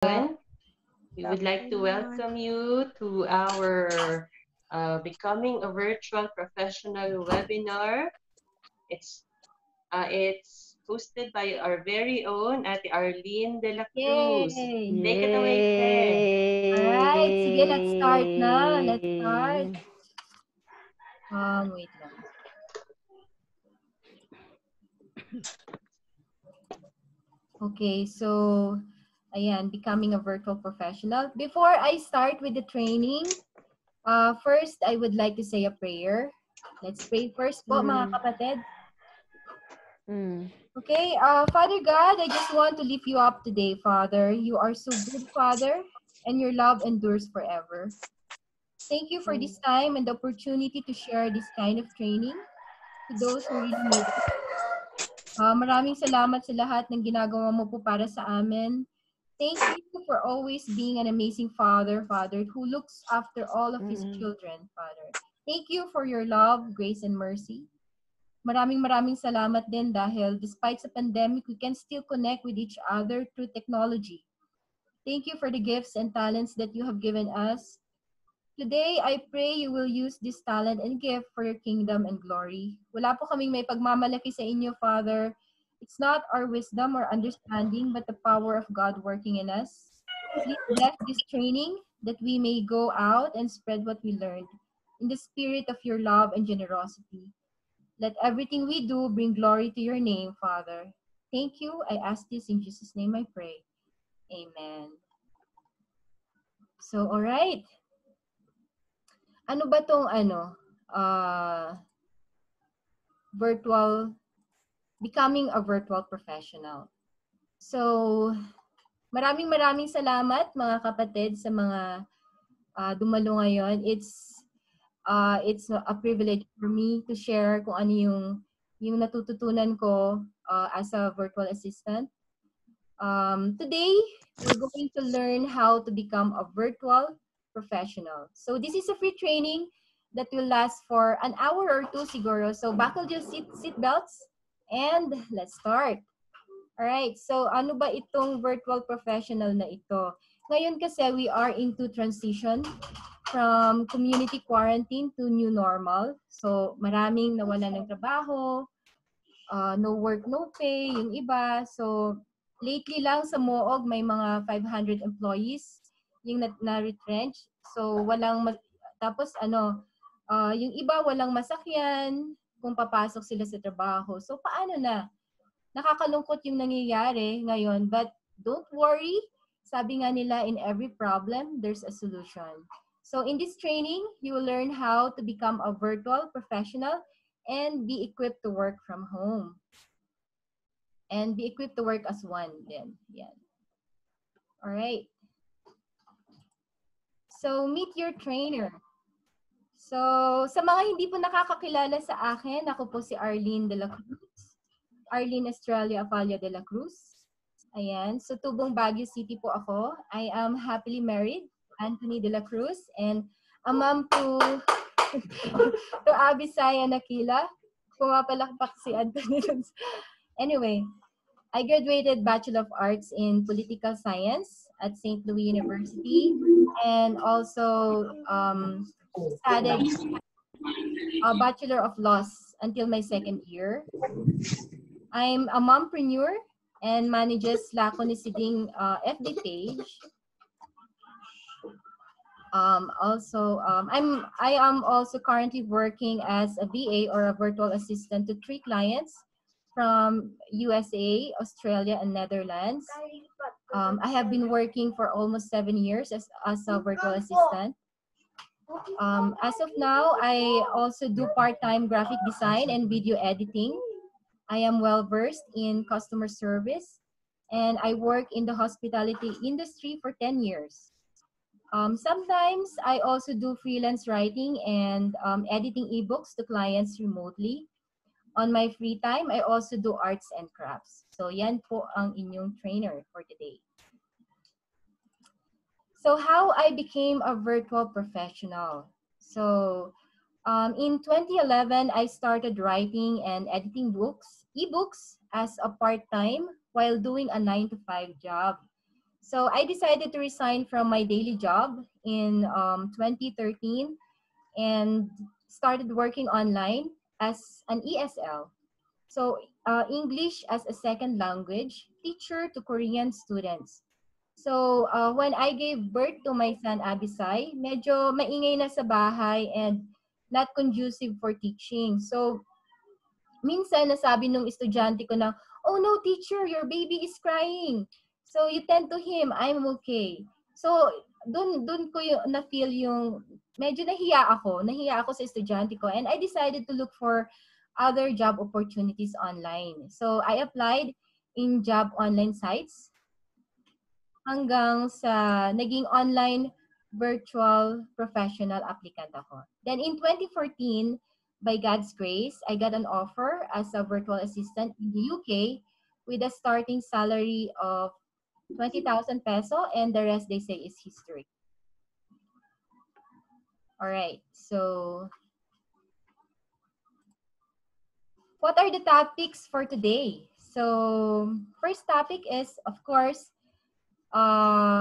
We would like to Afternoon. welcome you to our Becoming a Virtual Professional webinar. It's hosted by our very own Ate Arlene de la Cruz. Yay! Take it away, Te. Alright, sige, let's start na. Let's start. Yay! Wait lang. Okay, so, ayan, becoming a virtual professional. Before I start with the training, first, I would like to say a prayer. Let's pray first po, mga kapatid. Okay, Father God, I just want to lift you up today, Father. You are so good, Father, and your love endures forever. Thank you for this time and the opportunity to share this kind of training to those who really need it. Maraming salamat sa lahat ng ginagawa mo po para sa amin. Thank you for always being an amazing Father, who looks after all of His children, Father. Thank you for your love, grace, and mercy. Maraming salamat din dahil despite sa pandemic, we can still connect with each other through technology. Thank you for the gifts and talents that you have given us. Today, I pray you will use this talent and gift for your kingdom and glory. Wala po kaming may pagmamalaki sa inyo, Father. It's not our wisdom or understanding, but the power of God working in us. Please bless this training that we may go out and spread what we learned in the spirit of your love and generosity. Let everything we do bring glory to your name, Father. Thank you. I ask this in Jesus' name I pray. Amen. So, all right. Ano ba tong becoming a virtual professional? So, maraming salamat mga kapatid sa mga dumalo ngayon. It's a privilege for me to share kung ano yung natututunan ko as a virtual assistant. Today, we're going to learn how to become a virtual professional. So this is a free training that will last for an hour or two siguro. So buckle your seat belts and let's start. Alright, so ano ba itong virtual professional na ito? Ngayon kasi we are into transition from community quarantine to new normal. So maraming nawalan ng trabaho, no work, no pay, yung iba. So lately lang sa Moog may mga 500 employees yung na-retrench. So tapos yung iba walang masakyan kung papasok sila sa trabaho. So paano na? Nakakalungkot yung nangyayari ngayon, but don't worry. Sabi nga nila, in every problem, there's a solution. So in this training, you will learn how to become a virtual professional and be equipped to work from home. And be equipped to work as one then. Yan. All right. So meet your trainer. So sa mga hindi po nakakakilala sa akin, ako po si Arlene de la Cruz. Arlene Estrella Avalia de la Cruz. Ayan. So Tubong Baguio City po ako. I am happily married, Anthony de la Cruz, and a mom to Abby Saya Nakila. Pumapalakpak si Anthony. Anyway, I graduated Bachelor of Arts in Political Science at St. Louis University and also studied a Bachelor of Laws until my second year. I'm a mompreneur and manages Lako ni Siding FB page. I am also currently working as a VA or a virtual assistant to 3 clients from USA, Australia, and Netherlands. I have been working for almost 7 years as a virtual assistant. As of now, I also do part-time graphic design and video editing. I am well-versed in customer service, and I work in the hospitality industry for 10 years. Sometimes I also do freelance writing and editing ebooks to clients remotely. On my free time, I also do arts and crafts. So yan po ang inyong trainer for today. So how I became a virtual professional. So in 2011, I started writing and editing ebooks as a part-time while doing a 9-to-5 job. So I decided to resign from my daily job in 2013 and started working online as an ESL. So English as a second language teacher to Korean students. So when I gave birth to my son Abisai, medyo maingay na sa bahay and not conducive for teaching. So minsan nasabi nung estudyante ko na, "Oh no, teacher, your baby is crying. So you tend to him, I'm okay." So dun ko yung na-feel yung medyo nahiya ako sa estudyante ko, and I decided to look for other job opportunities online. So I applied in job online sites hanggang sa naging online virtual professional applicant ako. Then in 2014, by God's grace, I got an offer as a virtual assistant in the UK with a starting salary of 20,000 peso, and the rest they say is history. All right, so what are the topics for today? So first topic is, of course,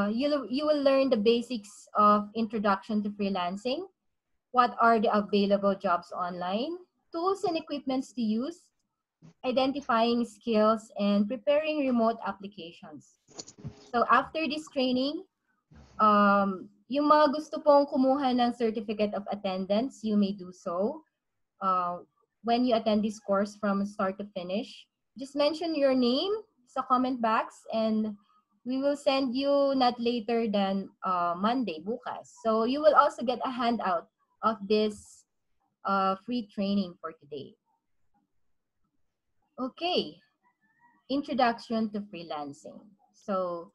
you will learn the basics of introduction to freelancing. What are the available jobs online? Tools and equipments to use, identifying skills, and preparing remote applications. So after this training, yung mga gusto pong kumuha ng certificate of attendance, you may do so. When you attend this course from start to finish, just mention your name sa comment box and we will send you not later than Monday, bukas. So you will also get a handout of this free training for today. Okay, introduction to freelancing. So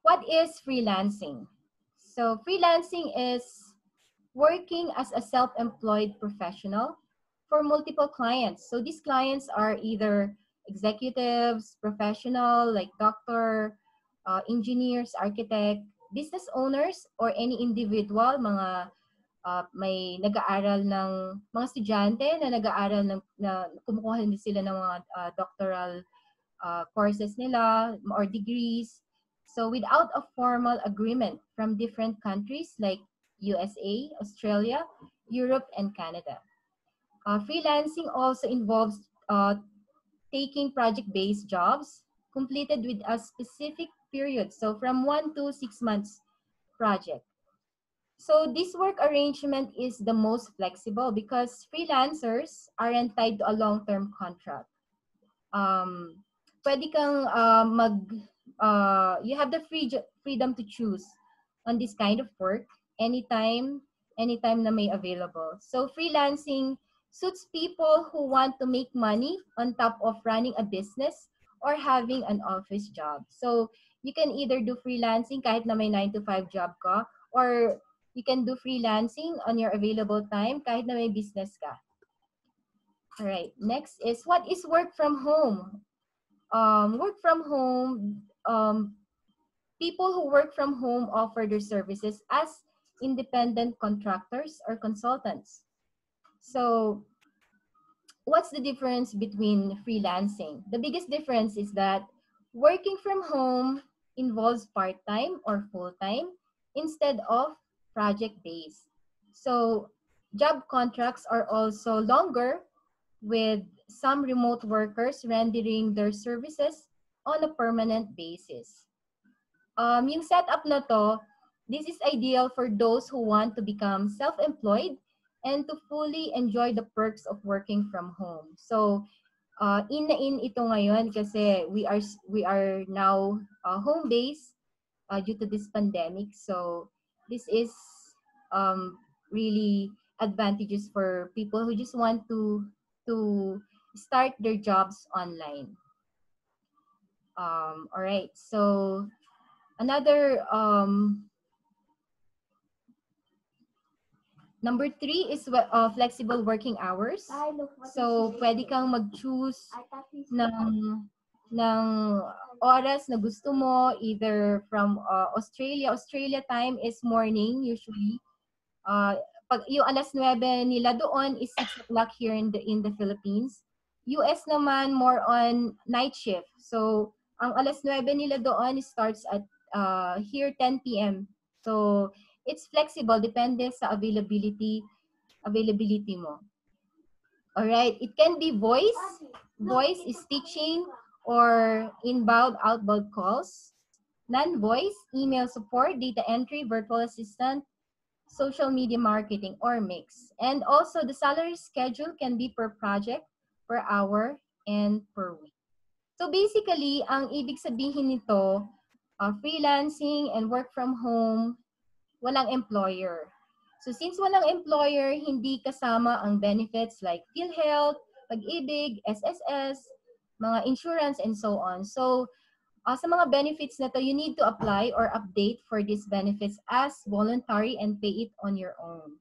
what is freelancing? So freelancing is working as a self-employed professional for multiple clients. So these clients are either executives, professional like doctor, engineers, architect, business owners, or any individual, mga may nag-aaral ng mga estudyante na nag-aaral na kumukuha din sila ng mga doctoral courses nila or degrees. So without a formal agreement from different countries like USA, Australia, Europe, and Canada. Freelancing also involves taking project-based jobs completed with a specific period. So from 1 to 6 months project. So this work arrangement is the most flexible because freelancers aren't tied to a long-term contract. Pwede kang you have the freedom to choose on this kind of work anytime na may available. So freelancing suits people who want to make money on top of running a business or having an office job. So you can either do freelancing kahit na may 9 to 5 job ka, or you can do freelancing on your available time kahit na may business ka. All right, next is what is work from home? Work from home, people who work from home offer their services as independent contractors or consultants. So what's the difference between freelancing? The biggest difference is that working from home involves part-time or full-time instead of project-based. So job contracts are also longer, with some remote workers rendering their services on a permanent basis. Yung setup na to, this is ideal for those who want to become self-employed and to fully enjoy the perks of working from home. So, in na in ito ngayon kasi we are now home-based due to this pandemic. So, this is really advantageous for people who just want to start their jobs online. All right, so another number 3 is flexible working hours. So pwede kang mag-choose ng oras na gusto mo, either from Australia time is morning usually. Pag yung alas 9 nila doon is 6 o'clock here in the Philippines. US naman more on night shift. So ang alas 9 nila doon starts at here 10 p.m. So, it's flexible, depende sa availability mo. Alright, it can be voice is teaching, or inbound, outbound calls. Non-voice, email support, data entry, virtual assistant, social media marketing, or mix. And also, the salary schedule can be per project, per hour, and per week. So basically, ang ibig sabihin nito, freelancing and work from home, walang employer. So since walang employer, hindi kasama ang benefits like PhilHealth, Pag-ibig, SSS, mga insurance, and so on. So sa mga benefits na to, you need to apply or update for these benefits as voluntary and pay it on your own.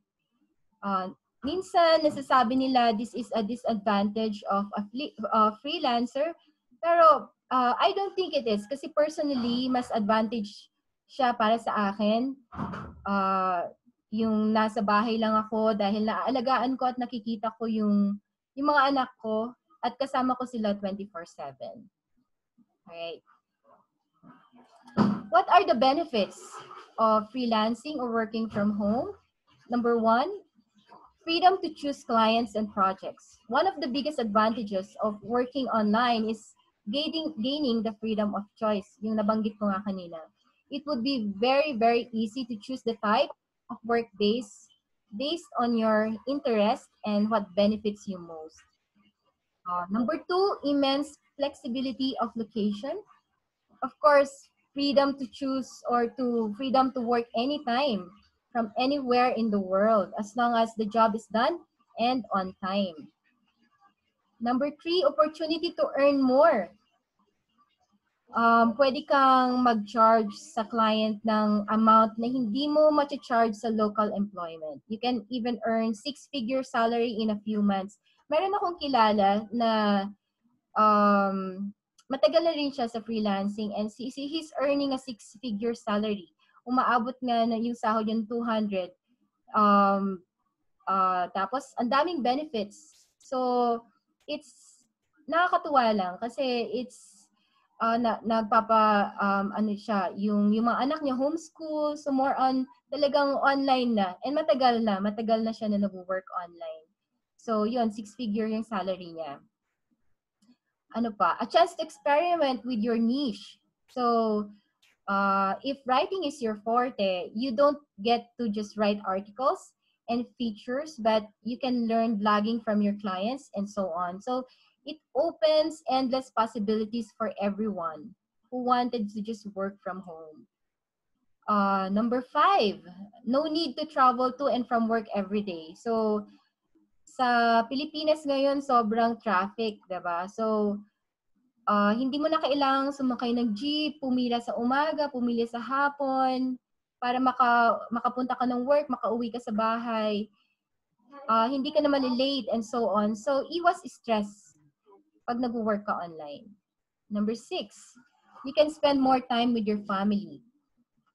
Minsan, nasasabi nila this is a disadvantage of a freelancer, pero I don't think it is. Kasi personally, mas advantage siya para sa akin. Yung nasa bahay lang ako dahil naaalagaan ko at nakikita ko yung mga anak ko at kasama ko sila 24/7. Alright. What are the benefits of freelancing or working from home? Number 1, freedom to choose clients and projects. One of the biggest advantages of working online is gaining the freedom of choice. Yung nabanggit ko nga kanina. It would be very, very easy to choose the type of work based on your interest and what benefits you most. Number 2, immense flexibility of location. Of course, freedom to choose or freedom to work anytime from anywhere in the world as long as the job is done and on time. Number 3, opportunity to earn more. Pwede kang mag-charge sa client ng amount na hindi mo ma-charge sa local employment. You can even earn 6-figure salary in a few months. Meron akong kilala na matagal na rin siya sa freelancing and he's earning a 6-figure salary. Umaabot nga na yung sahod yung 200. Tapos, ang daming benefits. So, it's nakakatuwa lang kasi it's ano siya, yung mga anak niya homeschool, so more on talagang online na. And matagal na siya na nag-work online. So, yun, 6-figure yung salary niya. Ano pa? A chance to experiment with your niche. So, if writing is your forte, you don't get to just write articles and features, but you can learn blogging from your clients and so on. So, it opens endless possibilities for everyone who wanted to just work from home. Number 5, no need to travel to and from work every day. So, sa Pilipinas ngayon, sobrang traffic, diba? So, hindi mo na kailangang sumakay ng jeep, pumila sa umaga, pumila sa hapon, para makapunta ka ng work, makauwi ka sa bahay. Hindi ka na malilate and so on. So, iwas stress pag nag-work ka online. Number 6, you can spend more time with your family.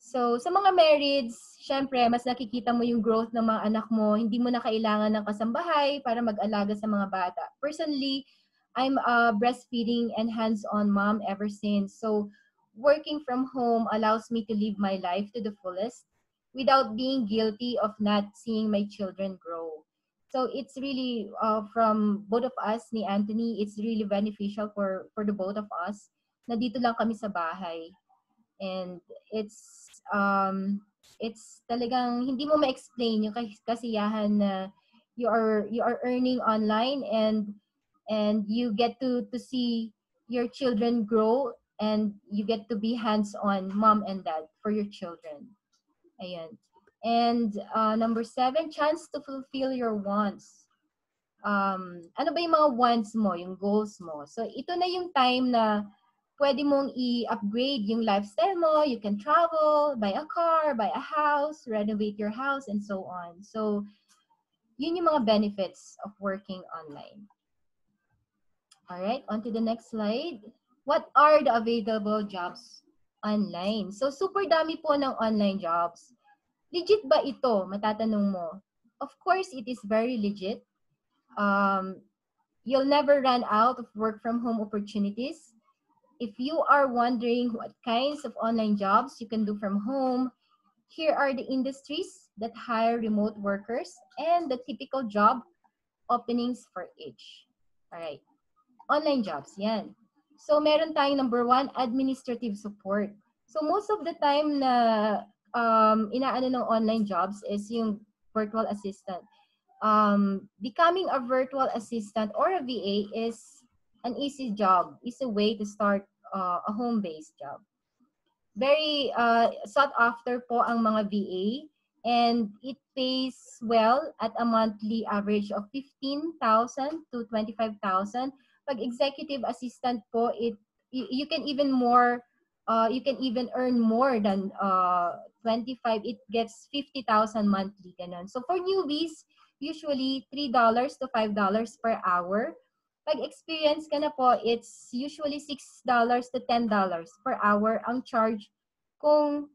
So, sa mga marrieds, syempre, mas nakikita mo yung growth ng mga anak mo. Hindi mo na kailangan ng kasambahay para mag-alaga sa mga bata. Personally, I'm a breastfeeding and hands-on mom ever since. So, working from home allows me to live my life to the fullest without being guilty of not seeing my children grow. So, it's really, from both of us, ni Anthony, it's really beneficial for the both of us na dito lang kami sa bahay. And it's talagang hindi mo ma-explain yung kasiyahan na you are earning online and you get to see your children grow and you get to be hands-on mom and dad for your children. Ayan. And number 7, chance to fulfill your wants. Ano ba yung mga wants mo, yung goals mo? So ito na yung time na pwede mong i-upgrade yung lifestyle mo. You can travel, buy a car, buy a house, renovate your house, and so on. So, yun yung mga benefits of working online. Alright, on to the next slide. What are the available jobs online? So, super dami po ng online jobs. Legit ba ito? Matatanong mo. Of course, it is very legit. You'll never run out of work from home opportunities. if you are wondering what kinds of online jobs you can do from home, here are the industries that hire remote workers and the typical job openings for each. All right. Online jobs, yan. So, meron tayong number one, administrative support. So, most of the time na inaano ng online jobs is yung virtual assistant. Becoming a virtual assistant or a VA is an easy job, is a way to start a home-based job. Very sought after po ang mga VA, and it pays well at a monthly average of 15,000 to 25,000. Pag executive assistant po, you can even earn more than 25. It gets 50,000 monthly ganun. So for newbies, usually $3 to $5 per hour. Pag experience ka na po, it's usually $6 to $10 per hour ang charge kung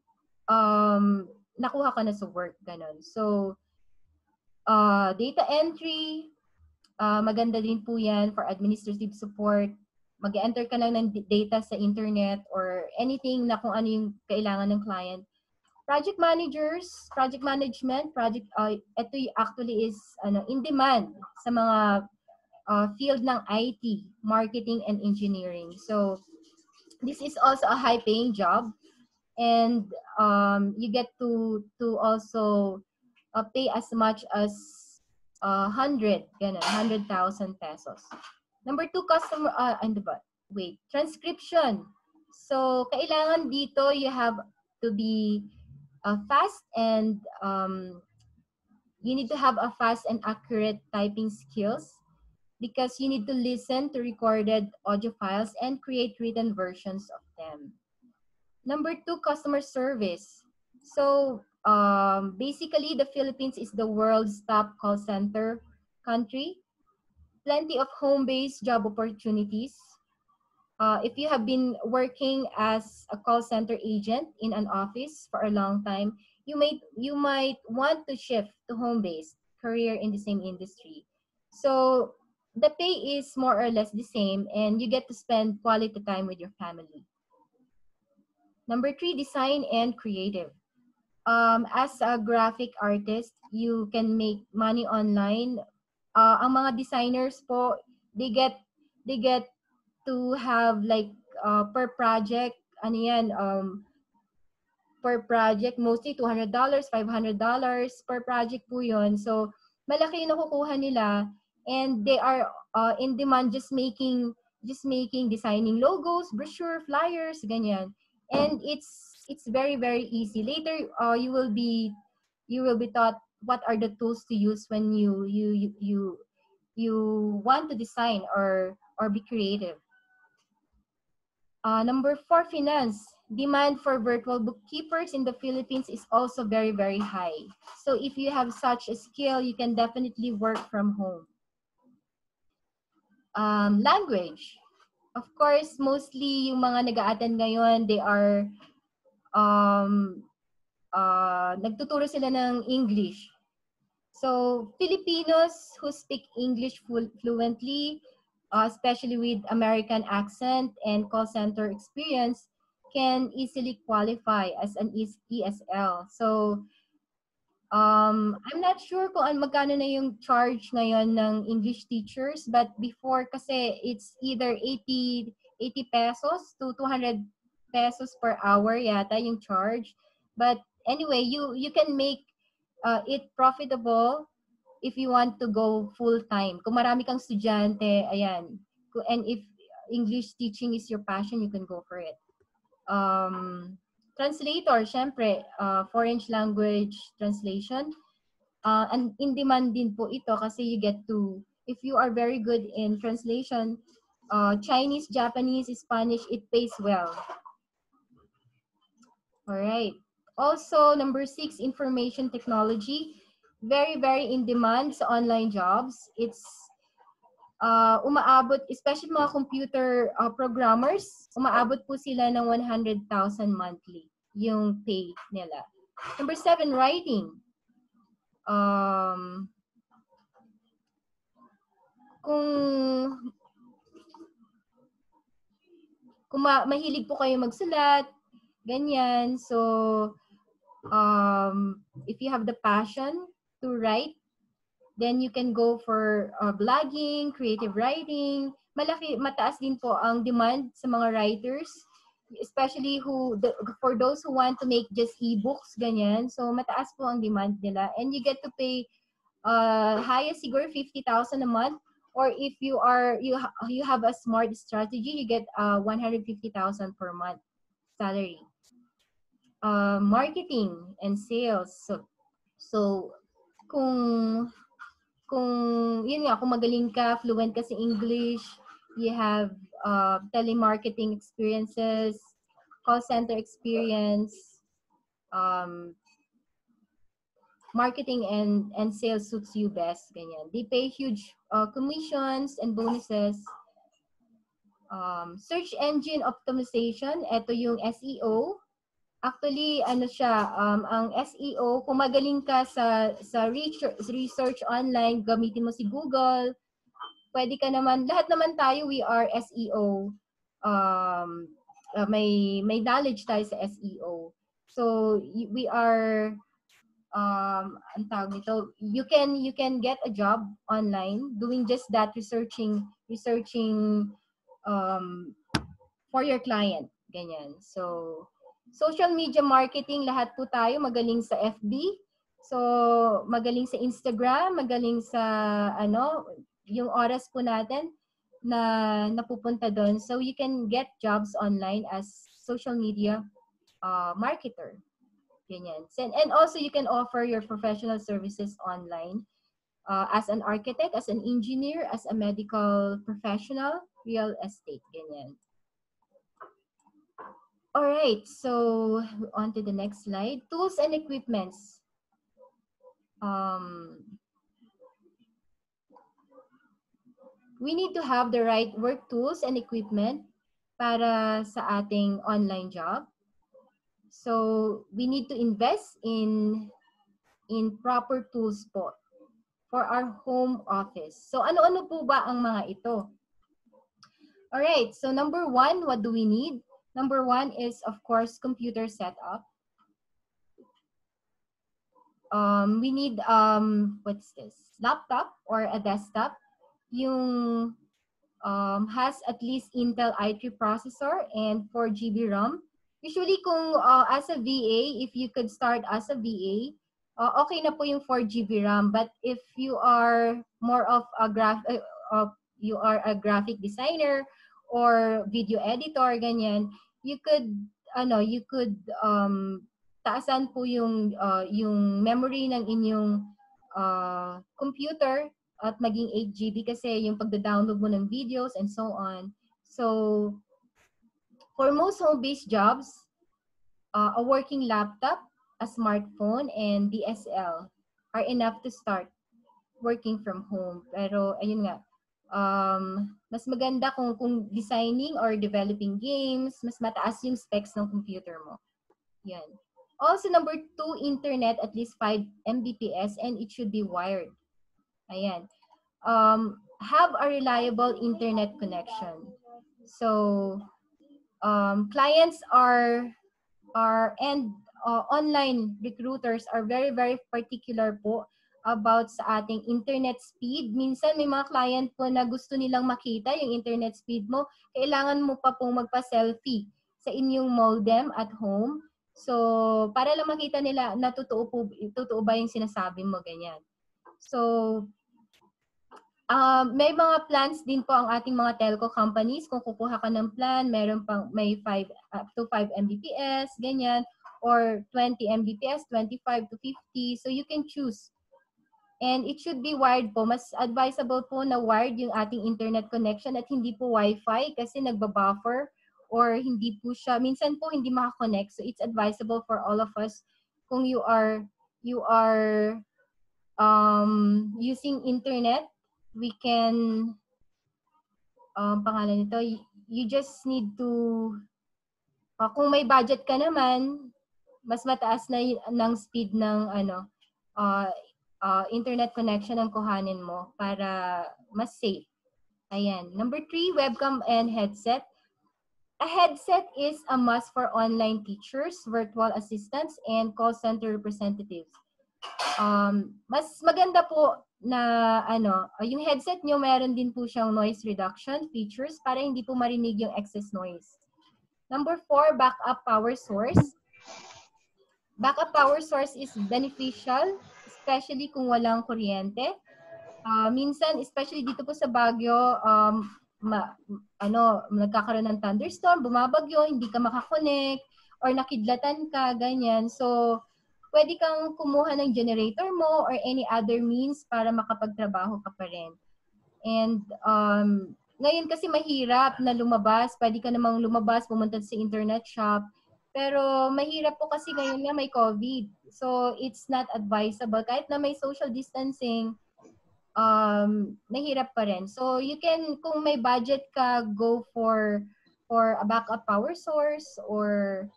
nakuha ka na sa work, ganun. So, data entry, maganda din po yan for administrative support. Mag-enter ka lang ng data sa internet or anything na kung ano yung kailangan ng client. Project managers, project management, ito actually is in demand sa mga field ng IT, marketing and engineering. So, this is also a high-paying job, and you get to also pay as much as 100,000 pesos. Number two, transcription. So, kailangan dito you have to be fast and you need to have a fast and accurate typing skills, because you need to listen to recorded audio files and create written versions of them. Number two, customer service. So basically, the Philippines is the world's top call center country. Plenty of home-based job opportunities. If you have been working as a call center agent in an office for a long time, you might want to shift to home-based career in the same industry. So the pay is more or less the same, and you get to spend quality time with your family. Number three, design and creative. As a graphic artist, you can make money online. Ang mga designers po, they get to have like per project, per project, mostly $200, $500 per project po yun. So, malaki yung nakukuha nila, and they are in demand just making, designing logos, brochure, flyers, ganyan. And it's very, very easy. Later, you will be taught what are the tools to use when you want to design or be creative. Number four, finance. Demand for virtual bookkeepers in the Philippines is also very, very high. So if you have such a skill, you can definitely work from home. Language. Of course, mostly yung mga nag-a-attend ngayon, they are nagtuturo sila ng English. So Filipinos who speak English fluently, especially with American accent and call center experience, can easily qualify as an ESL. So, I'm not sure kung magkano na yung charge ngayon ng English teachers, but before kasi it's either 80 pesos to 200 pesos per hour yata yung charge. But anyway, you can make it profitable if you want to go full-time. Kung marami kang estudyante, ayan. And if English teaching is your passion, you can go for it. Translator, syempre, foreign language translation. And in demand din po ito kasi you get to, if you are very good in translation, Chinese, Japanese, Spanish, it pays well. All right. Also, number 6, information technology. Very, very in demand sa online jobs. It's umaabot, especially mga computer programmers, umaabot po sila ng 100,000 monthly yung pay nila. Number 7, writing. Kung kung mahilig po kayo magsulat, ganyan. So, if you have the passion to write, then you can go for blogging, creative writing. Mataas din po ang demand sa mga writers, especially for those who want to make just ebooks, ganyan. So, mataas po ang demand nila. And you get to pay highest siguro 50,000 a month. Or if you have a smart strategy, you get 150,000 per month salary. Marketing and sales. So kung yun nga, kung magaling ka, fluent ka sa English, you have telemarketing experiences, call center experience, marketing and sales suits you best, ganyan. They pay huge commissions and bonuses. Search engine optimization, ito yung SEO. Actually, ano siya, ang SEO, kung magaling ka sa research online, gamitin mo si Google, pwede ka naman, lahat naman tayo, we are SEO. May knowledge tayo sa SEO. So, we are, ang tawag nito, you can get a job online doing just that, researching for your client, ganyan. So, social media marketing, lahat po tayo magaling sa FB. So, magaling sa Instagram, magaling sa yung oras po natin na napupunta doon. So, you can get jobs online as social media marketer. Ganyan. And also, you can offer your professional services online as an architect, as an engineer, as a medical professional, real estate. Ganyan. All right, so on to the next slide. Tools and equipments. We need to have the right work tools and equipment para sa ating online job. So we need to invest in proper tools po for our home office. So ano-ano po ba ang mga ito? All right, so number one, what do we need? Number one is, of course, computer setup. We need, what's this? Laptop or a desktop. Yung has at least Intel i3 processor and 4 GB RAM. Usually, kung as a VA, if you could start as a VA, okay na po yung 4 GB RAM. But if you are more of a graphic designer or video editor, ganyan, you could taasan po yung memory ng inyong computer at maging 8 GB kasi yung pagda-download mo ng videos and so on. So for most home-based jobs, a working laptop, a smartphone, and DSL are enough to start working from home. Pero ayun nga, mas maganda kung designing or developing games, mas mataas yung specs ng computer mo. Yan. Also, number 2, internet, at least 5 Mbps, and it should be wired. Ayan. Have a reliable internet connection. So, clients and online recruiters are very, very particular po about sa ating internet speed. Minsan may mga client po na gusto nilang makita yung internet speed mo. Kailangan mo pa pong magpa-selfie sa inyong modem at home. So, para lang makita nila na totoo ba yung sinasabi mo, ganyan. So, may mga plans din po ang ating mga telco companies. Kung kukuha ka ng plan, may 5 up to 5 Mbps, ganyan, or 20 Mbps, 25 to 50. So, you can choose. And it should be wired po. Mas advisable po na wired yung ating internet connection at hindi po Wi-Fi kasi nagbabuffer or hindi po siya, minsan po hindi makakonect. So it's advisable for all of us kung you are using internet, we can, pangalan nito, you just need to, kung may budget ka naman, mas mataas na ng speed ng internet connection ang kuhanin mo para mas safe. Ayan. Number 3, webcam and headset. A headset is a must for online teachers, virtual assistants, and call center representatives. Mas maganda po na yung headset nyo meron din po siyang noise reduction features para hindi po marinig yung excess noise. Number 4, backup power source. Backup power source is beneficial, especially kung walang kuryente. Minsan, especially dito po sa Baguio, nagkakaroon ng thunderstorm, bumabagyo, hindi ka makakonect, or nakidlatan ka, ganyan. So, pwede kang kumuha ng generator mo or any other means para makapagtrabaho ka pa rin. And ngayon kasi mahirap na lumabas, pwede ka namang lumabas, pumunta sa internet shop, pero mahirap po kasi ngayon nga may COVID. So, it's not advisable. Kahit na may social distancing, mahirap pa rin. So, you can, kung may budget ka, go for a backup power source or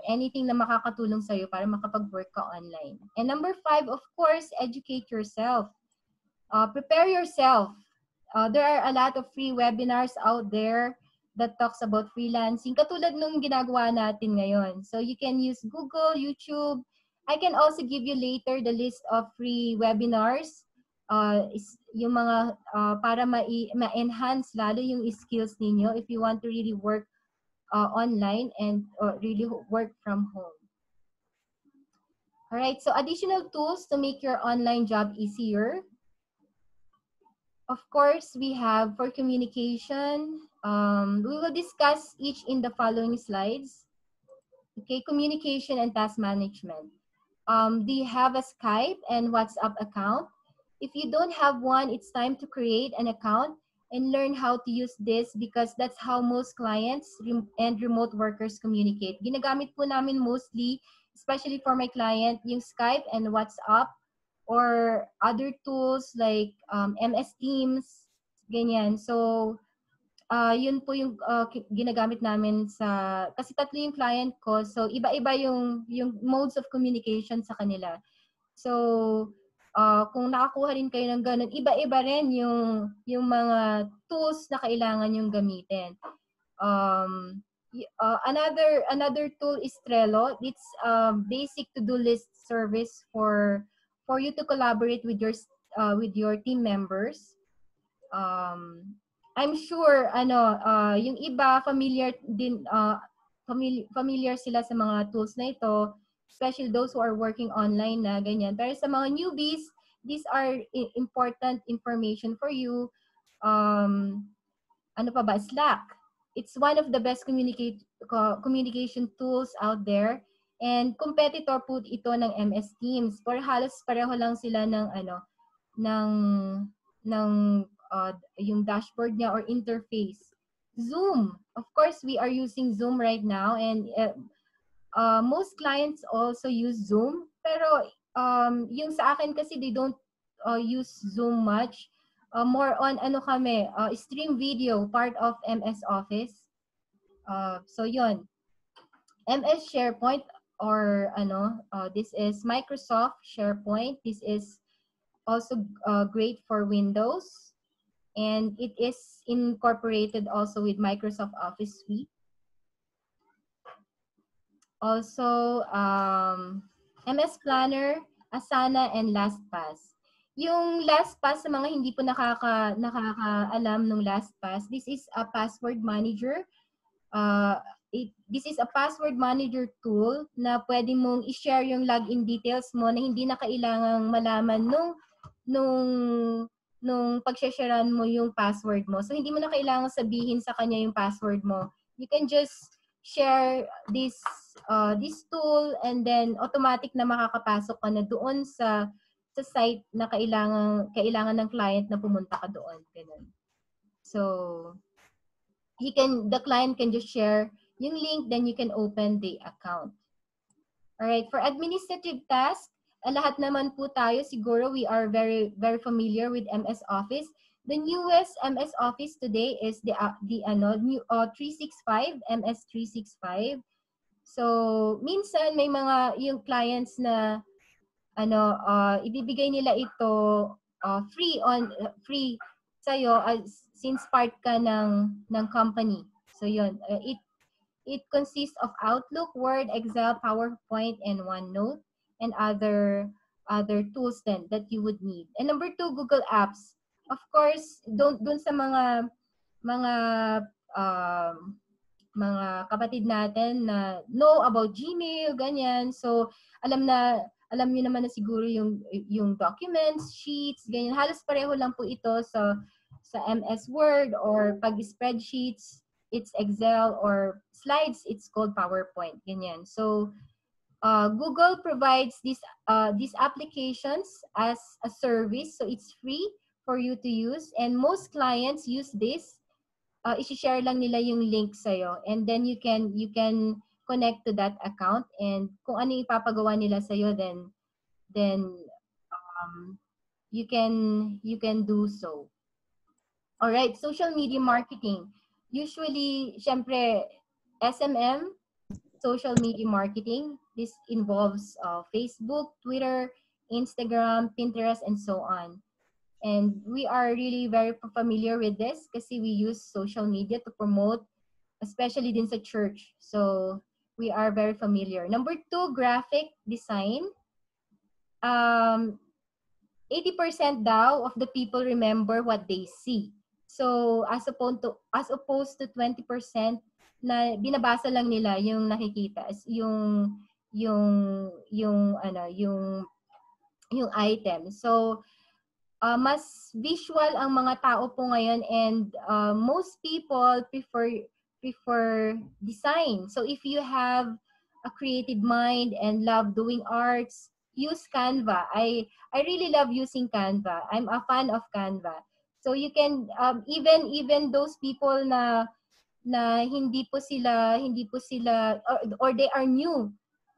anything na makakatulong sa'yo para makapag-work ka online. And number 5, of course, educate yourself. Prepare yourself. There are a lot of free webinars out there that talks about freelancing, katulad nung ginagawa natin ngayon. So you can use Google, YouTube. I can also give you later the list of free webinars, yung mga para ma-enhance lalo yung skills ninyo if you want to really work online and really work from home. All right, so additional tools to make your online job easier. Of course, we have for communication. We will discuss each in the following slides. Okay, communication and task management. Do you have a Skype and WhatsApp account? If you don't have one, it's time to create an account and learn how to use this because that's how most clients and remote workers communicate. Ginagamit po namin mostly, especially for my client, yung Skype and WhatsApp, or other tools like MS Teams, ganyan. So, yun po yung ginagamit namin kasi tatlo yung client ko. So, iba-iba yung modes of communication sa kanila. So, kung nakakuha rin kayo ng ganun, iba-iba rin yung mga tools na kailangan yung gamitin. Another tool is Trello. It's basic to-do list service for you to collaborate with your team members. I'm sure yung iba familiar din familiar sila sa mga tools na ito, especially those who are working online na ganyan. Pero sa mga newbies, these are important information for you. Ano pa ba? Slack. It's one of the best communication tools out there. And competitor po ito ng MS Teams. Pero halos pareho lang sila ng yung dashboard niya or interface. Zoom. Of course, we are using Zoom right now, and most clients also use Zoom. Pero yung sa akin kasi they don't use Zoom much. More on stream video, part of MS Office. So yun. MS SharePoint or this is Microsoft SharePoint. This is also great for Windows, and it is incorporated also with Microsoft Office Suite. Also, MS Planner, Asana, and LastPass. Yung LastPass, sa mga hindi po nakakaalam ng LastPass, this is a password manager. This is a password manager tool na pwede mong i-share yung login details mo na hindi na kailangang malaman nung pag-sharean mo yung password mo. So, hindi mo na kailangang sabihin sa kanya yung password mo. You can just share this tool, and then automatic na makakapasok ka na doon sa site na kailangan ng client na pumunta ka doon. Ganun. So, the client can just share yung link, then you can open the account. Alright, for administrative tasks, lahat naman po tayo, siguro we are very, very familiar with MS Office. The newest MS Office today is the new 365, MS 365. So, minsan may mga yung clients na ibibigay nila ito free sa'yo since part ka ng company. So yun, it consists of Outlook, Word, Excel, PowerPoint, and OneNote, and other tools then that you would need. And number 2, Google Apps. Of course, doon sa mga um, mga kapatid natin na know about Gmail, ganyan. So, alam niyo naman na siguro yung documents, sheets, ganyan. Halos pareho lang po ito sa MS Word, or pag spreadsheets, it's Excel, or slides, it's called PowerPoint, ganyan. So, Google provides these applications as a service, so it's free for you to use, and most clients use this. I-share lang nila yung link sa'yo, and then you can connect to that account, and kung ano yung ipapagawa nila sa'yo, then you can do so. All right, social media marketing. Usually, syempre, SMM, social media marketing. This involves Facebook, Twitter, Instagram, Pinterest, and so on. And we are really very familiar with this kasi we use social media to promote, especially din sa church. So we are very familiar. Number 2, graphic design. 80% daw of the people remember what they see. So as opposed to 20% na binabasa lang nila yung nakikita, yung item. So mas visual ang mga tao po ngayon, and most people prefer design. So if you have a creative mind and love doing arts, use Canva. I really love using Canva. I'm a fan of Canva. So you can even those people na hindi po sila or they are new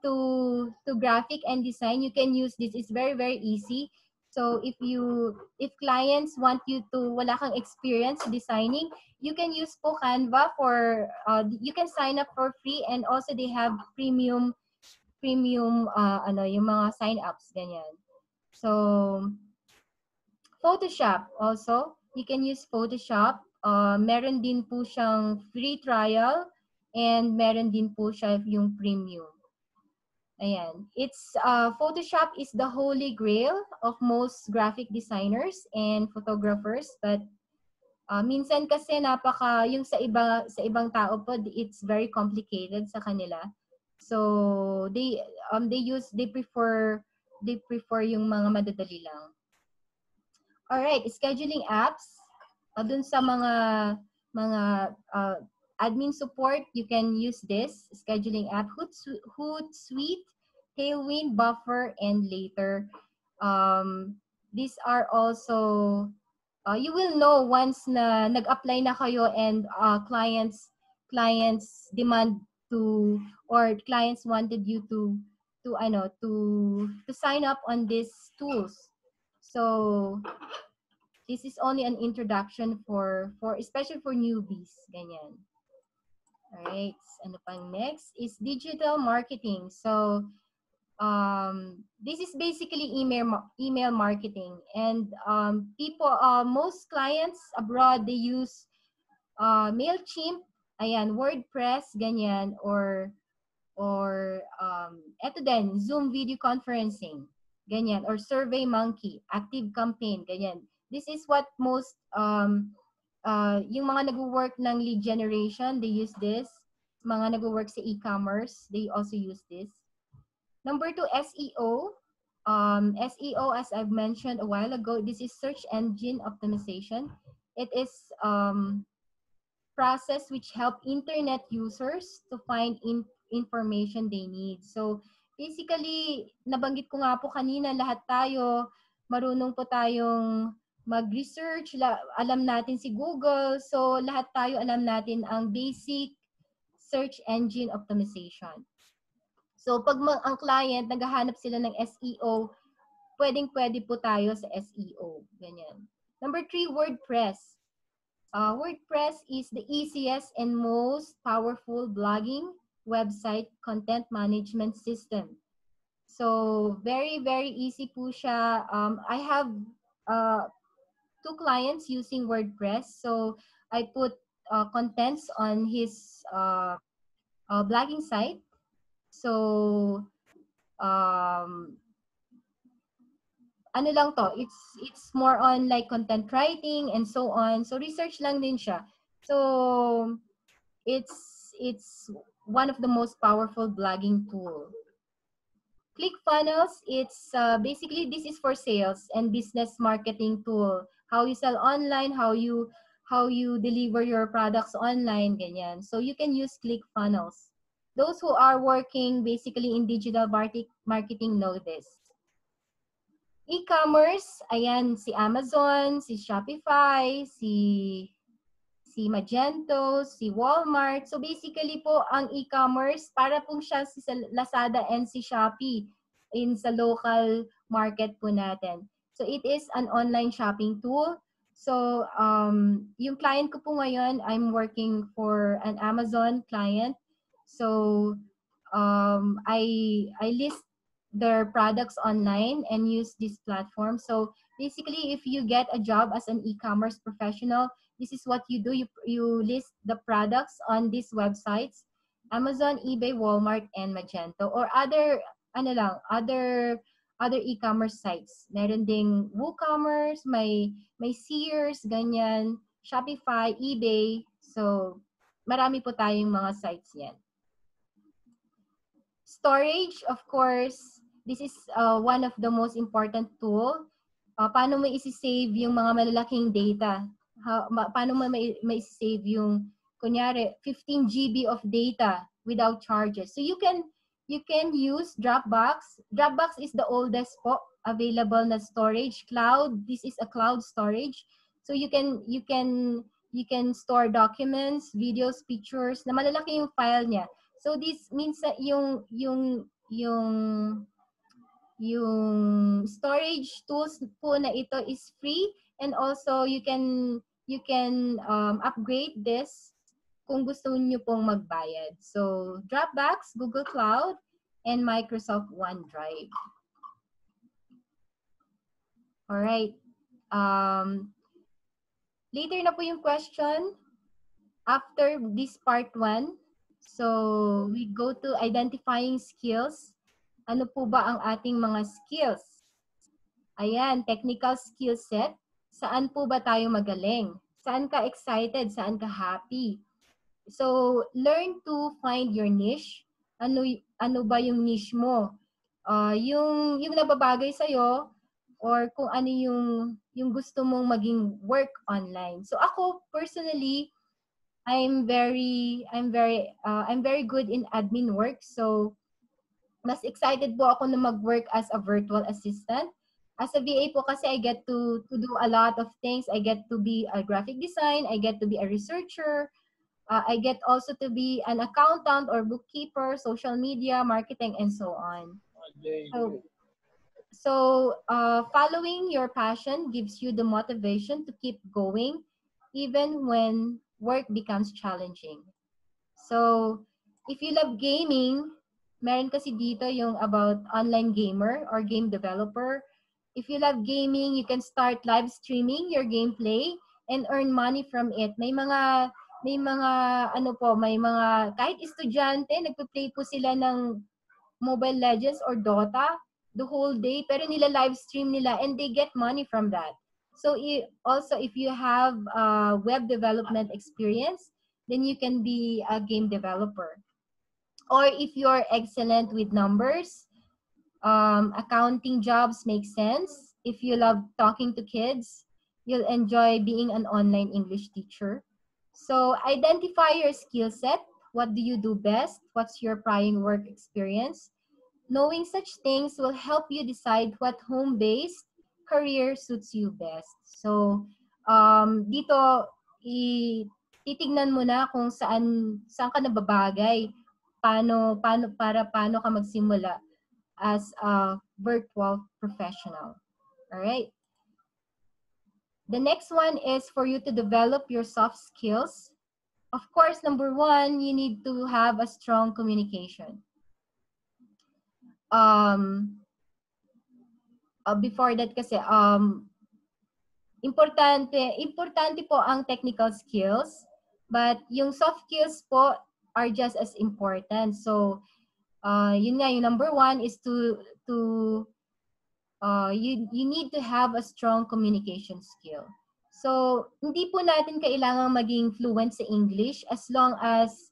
to graphic and design, you can use this. It's very, very easy. So if clients want you to, wala kang experience designing, you can use po Canva for you can sign up for free, and also they have premium yung mga sign ups, ganyan. So Photoshop also, you can use Photoshop. Meron din po siyang free trial, and meron din po siya yung premium. Ayan. Photoshop is the holy grail of most graphic designers and photographers, but minsan kasi yung sa ibang tao po, it's very complicated sa kanila. So they prefer yung mga madadali lang. All right, scheduling apps. Dun sa mga admin support, you can use this scheduling app. Hootsuite, Tailwind, Buffer, and Later. These are also, you will know once na nag-apply na kayo, and clients demand to, or clients wanted you to sign up on these tools. So this is only an introduction for especially for newbies, ganyan. All right, ano pang next is digital marketing. So this is basically email marketing, and most clients abroad, they use Mailchimp, ayan, WordPress, ganyan, or eto din, Zoom video conferencing, ganyan, or SurveyMonkey, ActiveCampaign, ganyan. This is what most yung mga nagwo-work ng lead generation, they use this. Mga nagwo-work sa e-commerce, they also use this. Number 2, SEO. SEO, as I've mentioned a while ago, this is search engine optimization. It is process which help internet users to find information they need. So basically, nabanggit ko nga po kanina, lahat tayo marunong po tayong mag-research, alam natin si Google, so lahat tayo alam natin ang basic search engine optimization. So pag ang client naghahanap sila ng SEO, pwede po tayo sa SEO, ganyan. Number 3, WordPress. WordPress is the easiest and most powerful blogging website content management system. So very, very easy po siya. I have 2 clients using WordPress. So I put contents on his blogging site. So ano lang to, it's more on like content writing and so on. So research lang din siya. So it's one of the most powerful blogging tool. ClickFunnels, it's basically this is for sales and business marketing tool. How you sell online, how you deliver your products online, ganyan. So you can use ClickFunnels. Those who are working basically in digital marketing know this. E-commerce, ayan, si Amazon, si Shopify, si Magento, si Walmart. So basically po, ang e-commerce, para po siya si Lazada and si Shopee sa local market po natin. So it is an online shopping tool. So yung client ko po ngayon, I'm working for an Amazon client. So I list their products online and use this platform. So basically, if you get a job as an e-commerce professional, this is what you do. You list the products on these websites, Amazon, eBay, Walmart, and Magento, or other e-commerce sites. Meron ding WooCommerce, may Sears, ganyan, Shopify, eBay. So marami po tayong mga sites yan. Storage, of course, this is one of the most important tool. Paano mo isi-save yung mga malalaking data? Paano mo ma-save yung, kunyari, 15 GB of data without charges? So you can use Dropbox. Dropbox is the oldest po available na storage. Cloud, this is a cloud storage. So you can store documents, videos, pictures, na malalaki yung file niya. So this means that yung storage tools po na ito is free, and also you can upgrade this kung gusto niyo pong magbayad. So Dropbox, Google Cloud, and Microsoft OneDrive. All right. Later na po yung question after this part 1. So, we go to identifying skills. Ano po ba ang ating mga skills? Ayan, technical skill set. Saan po ba tayo magaling? Saan ka excited? Saan ka happy? So, learn to find your niche. Ano ba yung niche mo? Yung nababagay sa'yo, or kung ano yung gusto mong maging work online. So, ako, personally, I'm very good in admin work. So, mas excited po ako na mag-work as a virtual assistant. As a VA po kasi I get to do a lot of things. I get to be a graphic design. I get to be a researcher. I get also to be an accountant or bookkeeper, social media, marketing, and so on. So following your passion gives you the motivation to keep going even when work becomes challenging. So, if you love gaming, meron kasi dito yung about online gamer or game developer. If you love gaming, you can start live streaming your gameplay and earn money from it. May mga kahit estudyante, nagpe-play po sila ng Mobile Legends or Dota the whole day, pero nila live stream nila and they get money from that. So also, if you have web development experience, then you can be a game developer. Or if you're excellent with numbers, accounting jobs make sense. If you love talking to kids, you'll enjoy being an online English teacher. So identify your skill set. What do you do best? What's your prior work experience? Knowing such things will help you decide what home-based career suits you best. So, dito, titignan mo na kung saan ka nababagay, paano ka magsimula as a virtual professional. All right? The next one is for you to develop your soft skills. Of course, number 1, you need to have a strong communication. Before that kasi, importante po ang technical skills, But yung soft skills po are just as important. So, yun nga, yung number one is you need to have a strong communication skill. So, hindi po natin kailangang maging fluent sa English as long as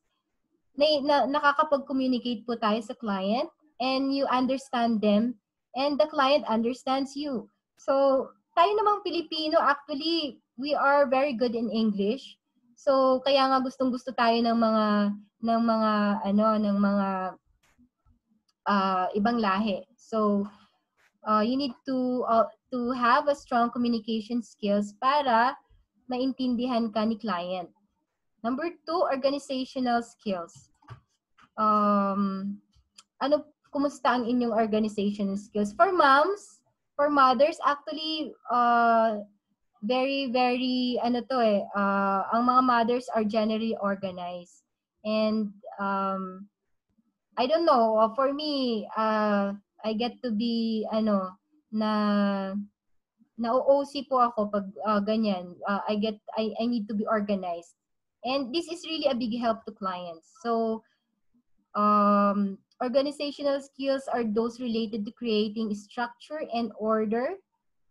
nakakapag-communicate po tayo sa client and you understand them and the client understands you. So, tayo namang Pilipino, actually, we are very good in English. So, kaya nga gustong-gusto tayo ng mga ibang lahi. So, you need to have a strong communication skills para maintindihan ka ni client. Number 2, organizational skills. Kumusta ang inyong organizational skills? For moms, for mothers, actually, very, very, ang mga mothers are generally organized. And, I don't know, for me, I get to be, na-OC po ako pag ganyan. I need to be organized. And this is really a big help to clients. So, organizational skills are those related to creating structure and order,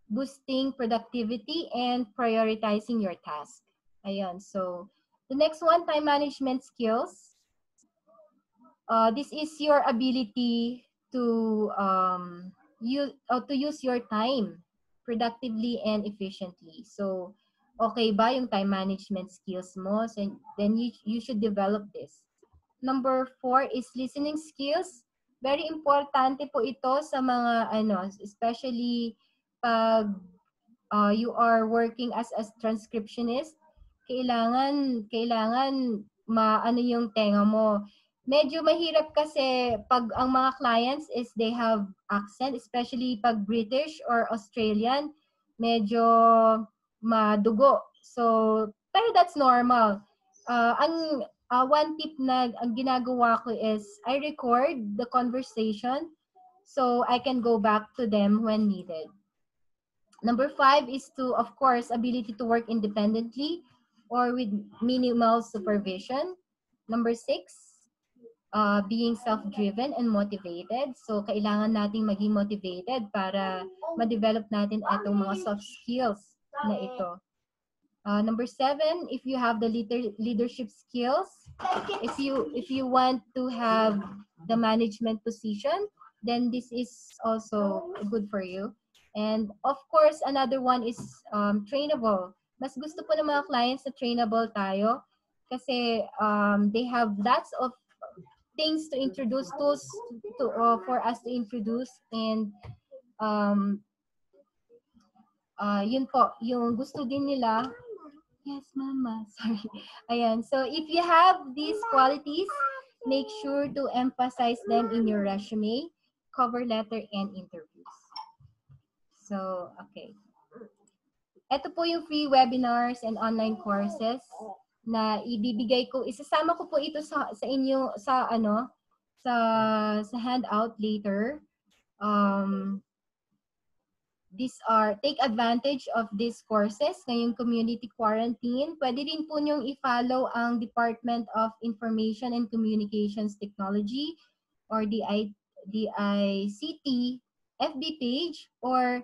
boosting productivity, and prioritizing your task. Ayan. So, the next one, time management skills. This is your ability to use your time productively and efficiently. So, okay ba yung time management skills mo? So, then you should develop this. Number 4 is listening skills. Very importante po ito sa mga especially pag you are working as a transcriptionist. Kailangan maano yung tenga mo. Medyo mahirap kasi pag ang mga clients is they have accent, especially pag British or Australian, medyo madugo. So, pero that's normal. One tip na ang ginagawa ko is I record the conversation so I can go back to them when needed. Number 5 is of course, ability to work independently or with minimal supervision. Number 6, being self-driven and motivated. So, kailangan nating maging motivated para ma-develop natin itong mga soft skills na ito. Number 7, if you have the leadership skills, if you want to have the management position, then this is also good for you. And of course, another one is trainable. Mas gusto po ng mga clients na trainable tayo kasi they have lots of things to introduce, tools for us to introduce, and yun po, yung gusto din nila. Yes, mama. Sorry. Ayan. So, if you have these qualities, make sure to emphasize them in your resume, cover letter, and interviews. So, okay. Ito po yung free webinars and online courses na ibibigay ko. Isasama ko po ito sa inyo sa handout later. Take advantage of these courses ngayong community quarantine. Pwede rin po niyong i-follow ang Department of Information and Communications Technology or DICT FB page or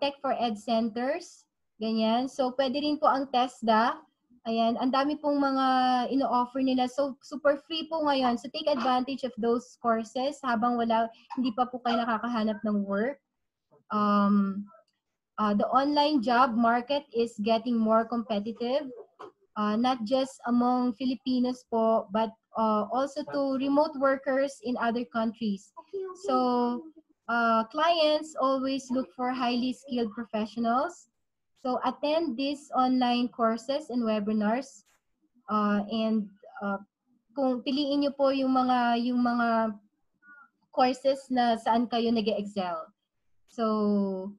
Tech for Ed Centers. Ganyan. So, pwede rin po ang TESDA. Ayan. Ang dami pong mga ino-offer nila. So, super free po ngayon. So, take advantage of those courses habang hindi pa po kayo nakakahanap ng work. The online job market is getting more competitive, not just among Filipinos po, but also to remote workers in other countries. So, clients always look for highly skilled professionals. So, attend these online courses and webinars, and kung piliin niyo po yung mga courses na saan kayo nag-excel. So,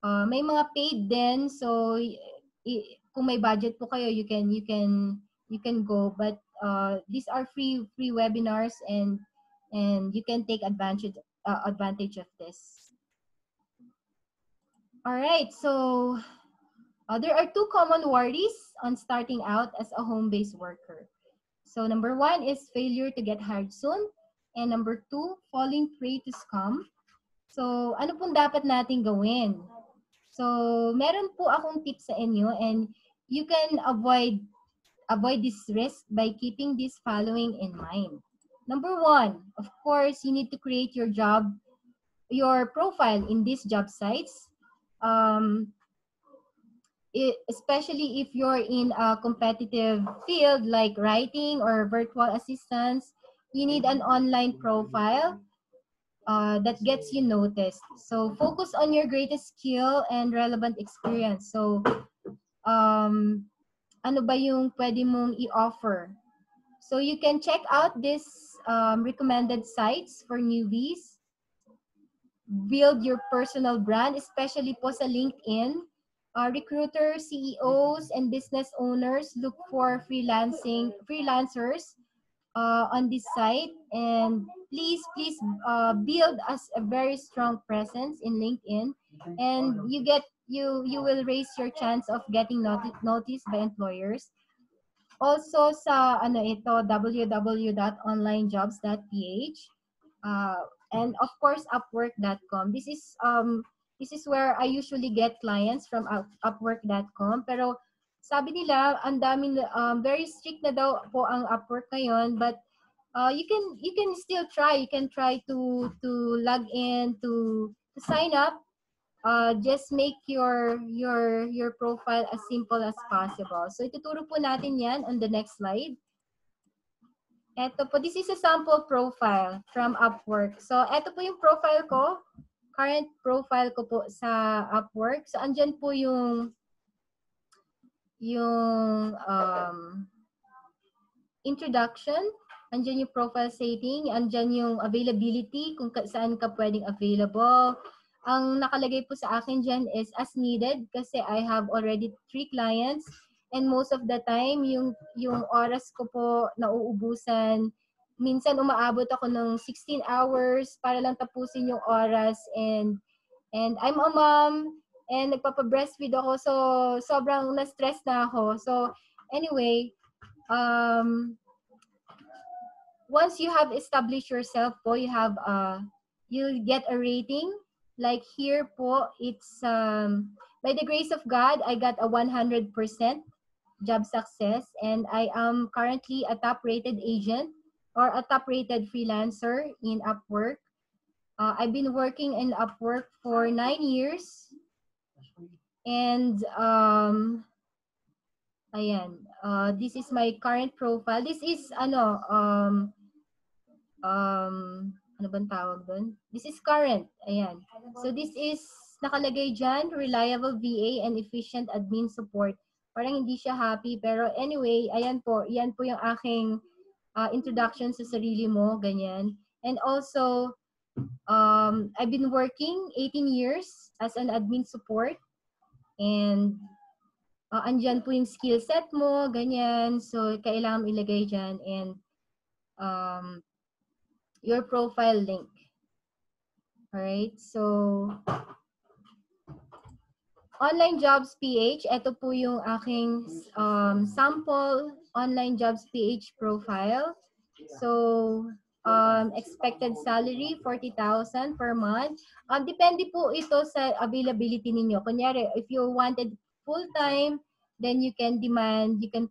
may mga paid din. So, kung may budget po kayo, you can go. But these are free webinars, and you can take advantage of this. All right. So, There are two common worries on starting out as a home-based worker. So number one is failure to get hired soon. And number two, falling prey to scam. So ano pong dapat natin gawin? So meron po akong tips sa inyo, and you can avoid this risk by keeping this following in mind. Number one, of course, you need to create your profile in these job sites. Especially if you're in a competitive field like writing or virtual assistants, you need an online profile that gets you noticed. So focus on your greatest skill and relevant experience. So ano ba yung pwede mong i-offer? So you can check out this recommended sites for newbies. Build your personal brand, especially po sa LinkedIn. Recruiters, CEOs, and business owners look for freelancers on this site. And please build us a very strong presence in LinkedIn, and you will raise your chance of getting noticed by employers. Also sa www.onlinejobs.ph, and of course upwork.com. This is where I usually get clients from upwork.com. Pero sabi nila ang daming very strict na daw po ang Upwork ngayon, but you can still try. You can try to log in, to sign up. Just make your profile as simple as possible. So ituturo po natin yan on the next slide. Ito po, this is a sample profile from Upwork. So ito po yung profile ko, current profile ko po sa Upwork. So andyan po yung introduction, andyan yung profile setting, andyan yung availability, kung saan ka pwedeng available. Ang nakalagay po sa akin dyan is as needed, kasi I have already 3 clients, and most of the time, yung oras ko po nauubusan. Minsan umaabot ako ng 16 hours para lang tapusin yung oras, and I'm a mom, and nagpapa-breastfeed ako, so sobrang na-stress na ako. So anyway, once you have established yourself po, you'll get a rating. Like here po, it's by the grace of God, I got a 100% job success, and I am currently a top-rated agent or a top-rated freelancer in Upwork. I've been working in Upwork for 9 years, and ayan, this is my current profile. This is ano bang tawag doon? This is current. Ayan. So this is nakalagay dyan, reliable VA and efficient admin support. Parang hindi siya happy, pero anyway, ayan po, yan po yung aking introduction sa sarili mo, ganyan. And also, I've been working 18 years as an admin support, and andyan po yung skill set mo, ganyan. So, kailangan ilagay dyan, and your profile link. Alright, so Online Jobs PH, ito po yung aking sample Online Jobs PH profile. So, expected salary, 40,000 per month. Depende po ito sa availability ninyo. Kunyari, if you wanted full-time, then you can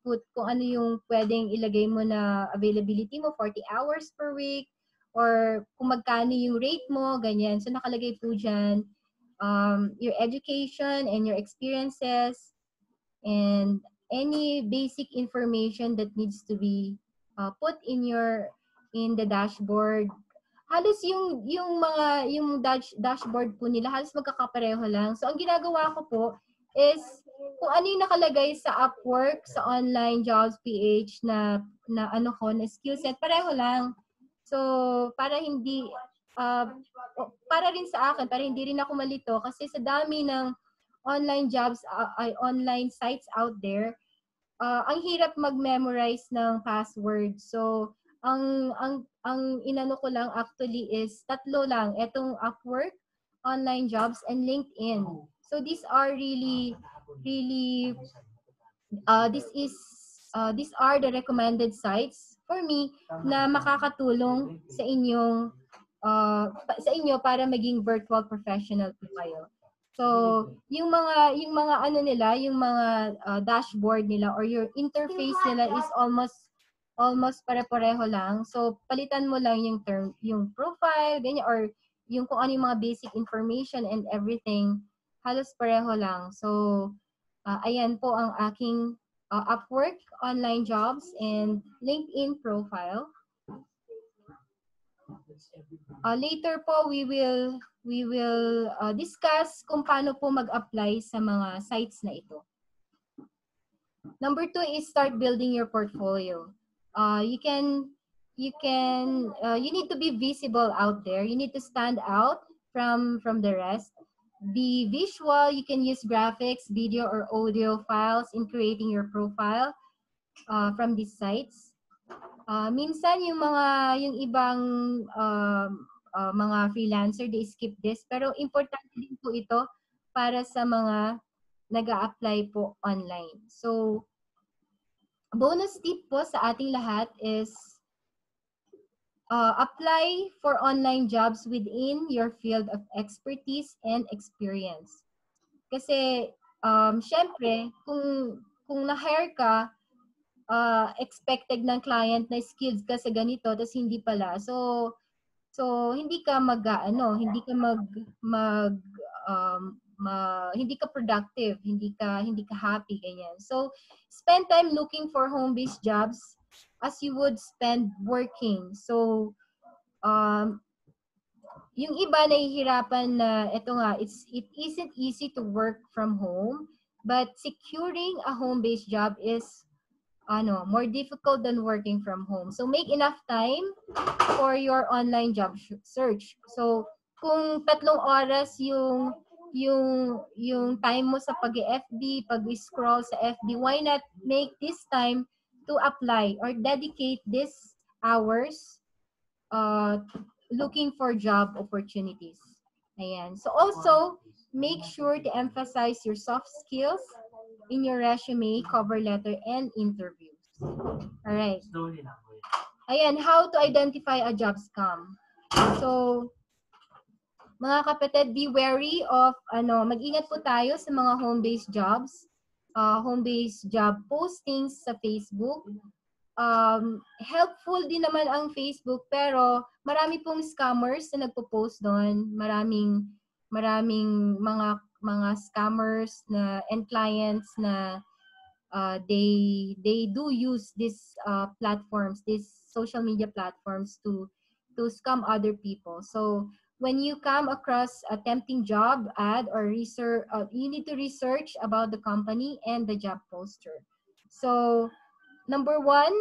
put kung ano yung pwedeng ilagay mo na availability mo, 40 hours per week, or kung magkano yung rate mo, ganyan. So, nakalagay po dyan your education and your experiences, and any basic information that needs to be put in the dashboard. Halos yung dashboard po nila, halos magkakapareho lang. So, ang ginagawa ko po is, kung ano yung nakalagay sa Upwork, sa Online Jobs PH na skill set, pareho lang. So, para rin sa akin, para hindi rin ako malito, kasi sa dami ng online jobs, online sites out there, ang hirap mag-memorize ng password. So, ang inano ko lang actually is 3 lang. Etong Upwork, Online Jobs, and LinkedIn. So these are really, really, these are the recommended sites for me na makakatulong sa inyo para maging virtual professional po kayo. So, yung mga ano nila, yung mga dashboard nila or your interface nila is almost pare-pareho lang. So, palitan mo lang yung term, yung profile, ganyan, or yung kung ano yung mga basic information and everything, halos pareho lang. So, ayan po ang aking Upwork online jobs and LinkedIn profile. Later po we will discuss kung paano po mag-apply sa mga sites na ito. Number 2 is start building your portfolio. You need to be visible out there. You need to stand out from the rest. Be visual. You can use graphics, video, or audio files in creating your profile from these sites. Minsan yung ibang mga freelancer, they skip this. Pero importante din po ito para sa mga nag-a-apply po online. So, bonus tip po sa ating lahat is apply for online jobs within your field of expertise and experience. Kasi, syempre, kung na-hire ka, expected ng client na skilled ka sa ganito, tapos hindi pala. So hindi ka hindi ka productive, hindi ka happy, ganyan. So, spend time looking for home-based jobs as you would spend working. So, yung iba nahihirapan na, it isn't easy to work from home, but securing a home-based job is more difficult than working from home. So, make enough time for your online job search. So, kung 3 oras yung time mo sa pag-FB, pag-scroll sa FB, why not make this time to apply or dedicate these hours looking for job opportunities. Ayan. So, also, make sure to emphasize your soft skills in your resume, cover letter, and interviews. Alright. Ayan, how to identify a job scam. So, mga kapatid, be wary of, mag-ingat po tayo sa mga home-based jobs, home-based job postings sa Facebook. Helpful din naman ang Facebook, pero marami pong scammers na nagpo-post doon. Maraming mga scammers na and clients na they do use these platforms, these social media platforms to scam other people. So when you come across a tempting job ad or research, you need to research about the company and the job poster. So number 1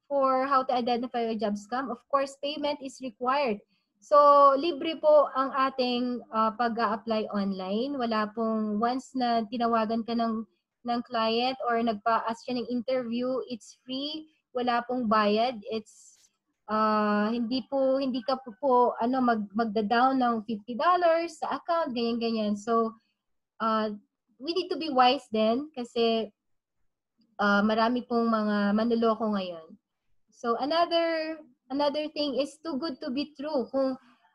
for how to identify a job scam, of course, payment is required. So, libre po ang ating pag-a-apply online. Wala pong once na tinawagan ka ng client or nagpa-ask siya ng interview, it's free. Wala pong bayad. It's hindi ka po magda-down ng $50 sa account, ganyan-ganyan. So, we need to be wise din kasi marami pong mga manloloko ngayon. So another thing is too good to be true.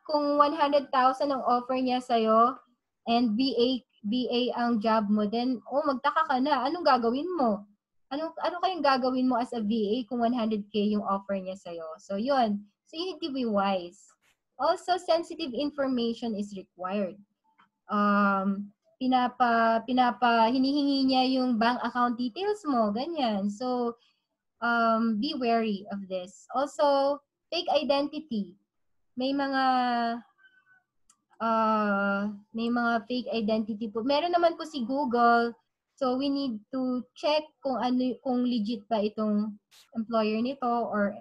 Kung 100,000 ang offer niya sa'yo and BA ang job mo, then magtaka ka na. Anong gagawin mo? Ano kayang gagawin mo as a VA kung 100K yung offer niya sa'yo? So yun. So you need to be wise. Also, sensitive information is required. Hinihingi niya yung bank account details mo, ganyan. So, be wary of this. Also, fake identity. May mga fake identity po. Meron naman po si Google. So, we need to check kung legit ba itong employer nito or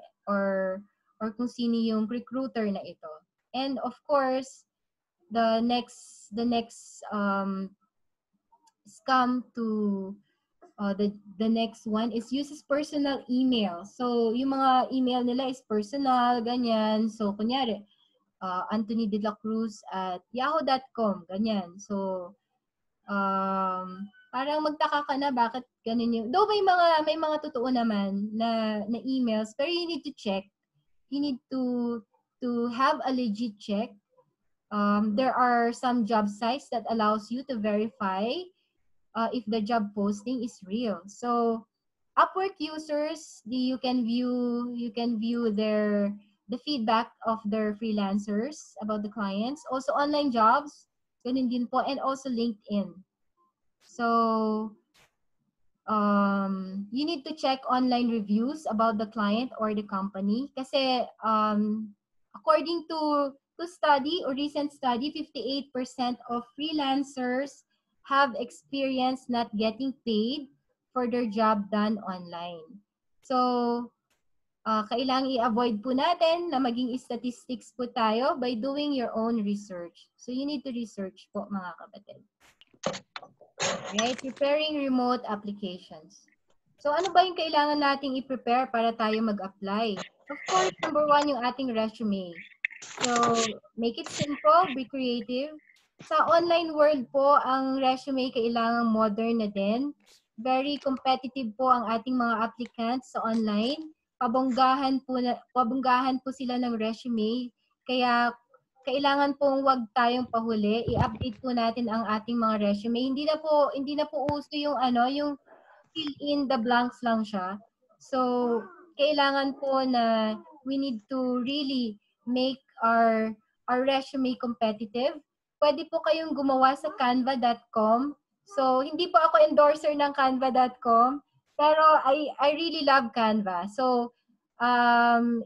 kung sino yung recruiter na ito. And of course, the next scam to the next one is uses personal email. So, yung mga email nila is personal, ganyan. So, kunyari, Anthony de la Cruz at yahoo.com, ganyan. So, Parang magtaka ka na bakit ganun yung, though may mga totoo naman na emails, pero you need to check. You need to have a legit check. There are some job sites that allows you to verify if the job posting is real. So Upwork users, you can view the feedback of their freelancers about the clients. Also online jobs, ganun din po, and also LinkedIn. So you need to check online reviews about the client or the company. Kasi according to recent study, 58% of freelancers have experienced not getting paid for their job done online. So kailangang i-avoid po natin na maging statistics po tayo by doing your own research. So you need to research po, mga kapatid. Right? Preparing remote applications. So ano ba yung kailangan nating i-prepare para tayo mag-apply? Of course, number 1 yung ating resume. So make it simple, be creative. Sa online world po, ang resume kailangan modern na din. Very competitive po ang ating mga applicants sa online. Pabonggahan po sila ng resume. Kaya kailangan pong wag tayong pahuli. I-update po natin ang ating mga resume. Hindi na po uso yung yung fill in the blanks lang siya. So, kailangan po na we need to really make our resume competitive. Pwede po kayong gumawa sa canva.com. So, hindi po ako endorser ng canva.com, pero I really love Canva. So,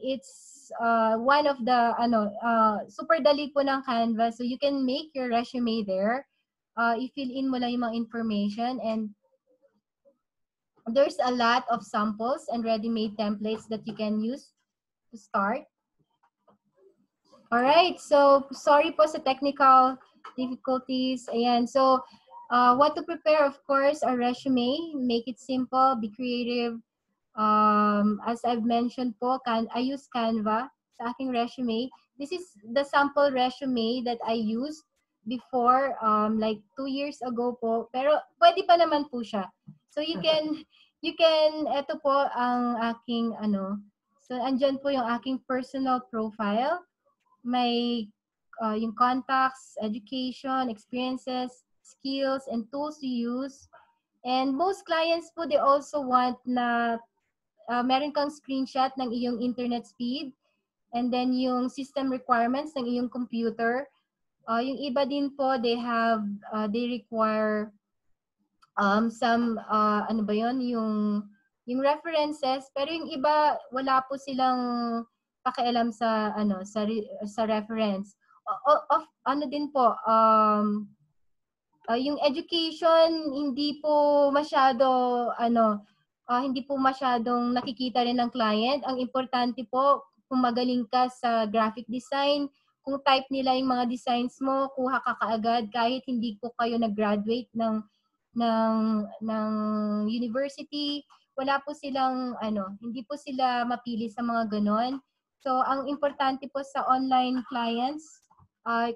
it's one of the super dali po ng Canva. So, you can make your resume there. I-fill in mo lang yung mga information, and there's a lot of samples and ready-made templates that you can use to start. All right, so sorry po sa technical difficulties. Ayan, so what to prepare, of course, our resume. Make it simple, be creative. As I've mentioned po, I use Canva sa aking resume. This is the sample resume that I used before, like 2 years ago po. Pero pwede pa naman po siya. So you can, ito po ang aking so andyan po yung aking personal profile. May yung contacts, education, experiences, skills, and tools you use. And most clients po, they also want na meron kang screenshot ng iyong internet speed, and then yung system requirements ng iyong computer. Yung iba din po, they require some yung references, pero yung iba wala po silang pakialam sa sa reference. Din po, yung education hindi po masyadong nakikita rin ng client. Ang importante po, kung magaling ka sa graphic design, kung type nila yung mga designs mo, kuha ka kaagad kahit hindi po kayo nag-graduate ng university. Wala po silang hindi po sila mapili sa mga ganon. So ang importante po sa online clients,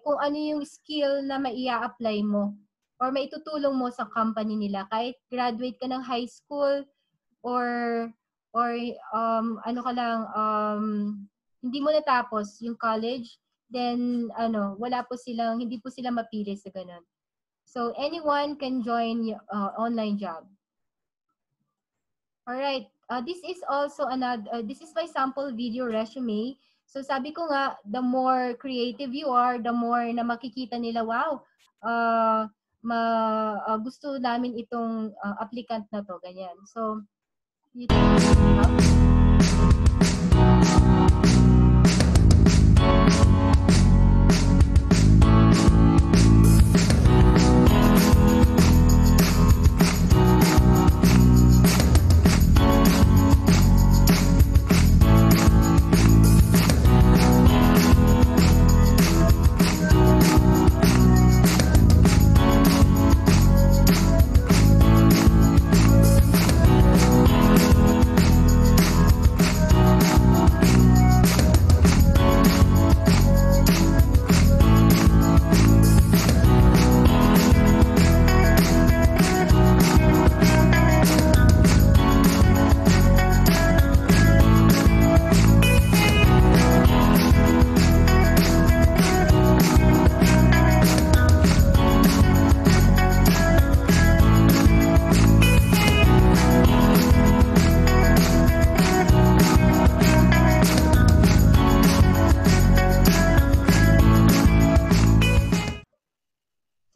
kung ano yung skill na maia-apply mo or maitutulong mo sa company nila, kahit graduate ka ng high school or hindi mo natapos yung college, then hindi po sila mapili sa ganun. So anyone can join online job. All right. This is also this is my sample video resume. So sabi ko nga, the more creative you are, the more na makikita nila, wow, gusto namin itong applicant na to, ganyan. So, you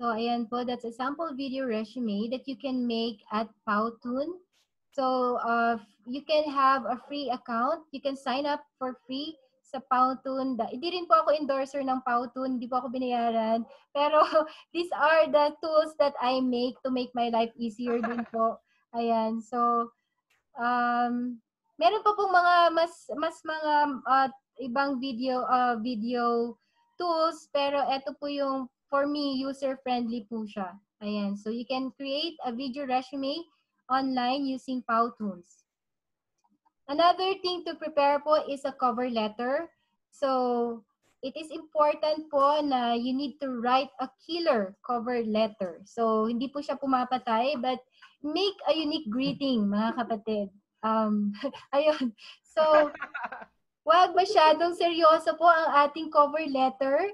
So, ayan po, that's a sample video resume that you can make at Powtoon. So, you can have a free account. You can sign up for free sa Powtoon. Hindi rin po ako endorser ng Powtoon. Hindi po ako binayaran. Pero, these are the tools that I make to make my life easier din po. Ayan. So, meron pa pong mga mas mga ibang video tools, pero ito po yung for me user friendly po siya. Ayan, so you can create a video resume online using Powtoons. Another thing to prepare po is a cover letter. So it is important po na you need to write a killer cover letter. So hindi po siya pumapatay, but make a unique greeting, mga kapatid. Ayun. So, wag masyadong seryoso po ang ating cover letter.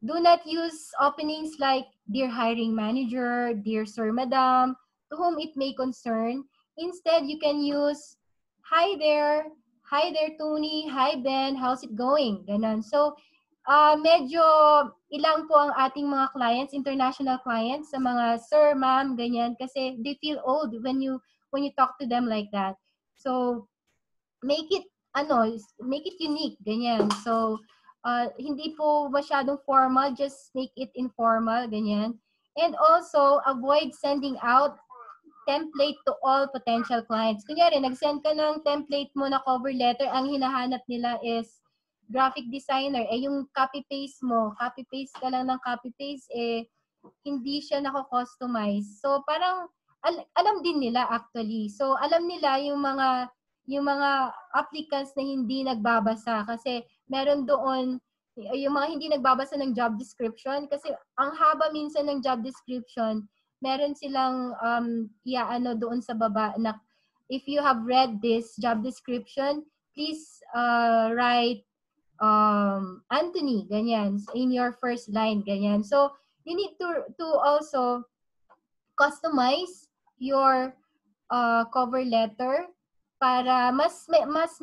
Do not use openings like Dear Hiring Manager, Dear Sir, Madam, to whom it may concern. Instead, you can use, Hi there, Tony, hi Ben, how's it going? Ganon. So, medyo ilang po ang ating mga clients, international clients, sa mga sir, ma'am, ganyan, kasi they feel old when you talk to them like that. So make it unique, ganyan. So hindi po masyadong formal, just make it informal, ganyan. And also avoid sending out template to all potential clients. Kunyari, nag-send ka ng template mo na cover letter, ang hinahanap nila is graphic designer, yung copy-paste mo, copy-paste ka lang ng copy-paste, hindi siya nako-customize. So, parang, alam din nila actually. So, alam nila yung mga applicants na hindi nagbabasa kasi meron doon, yung mga hindi nagbabasa ng job description kasi ang haba minsan ng job description, meron silang iaano doon sa baba na if you have read this job description, please write Anthony, ganyan, in your first line, ganyan. So, you need to also customize your cover letter para mas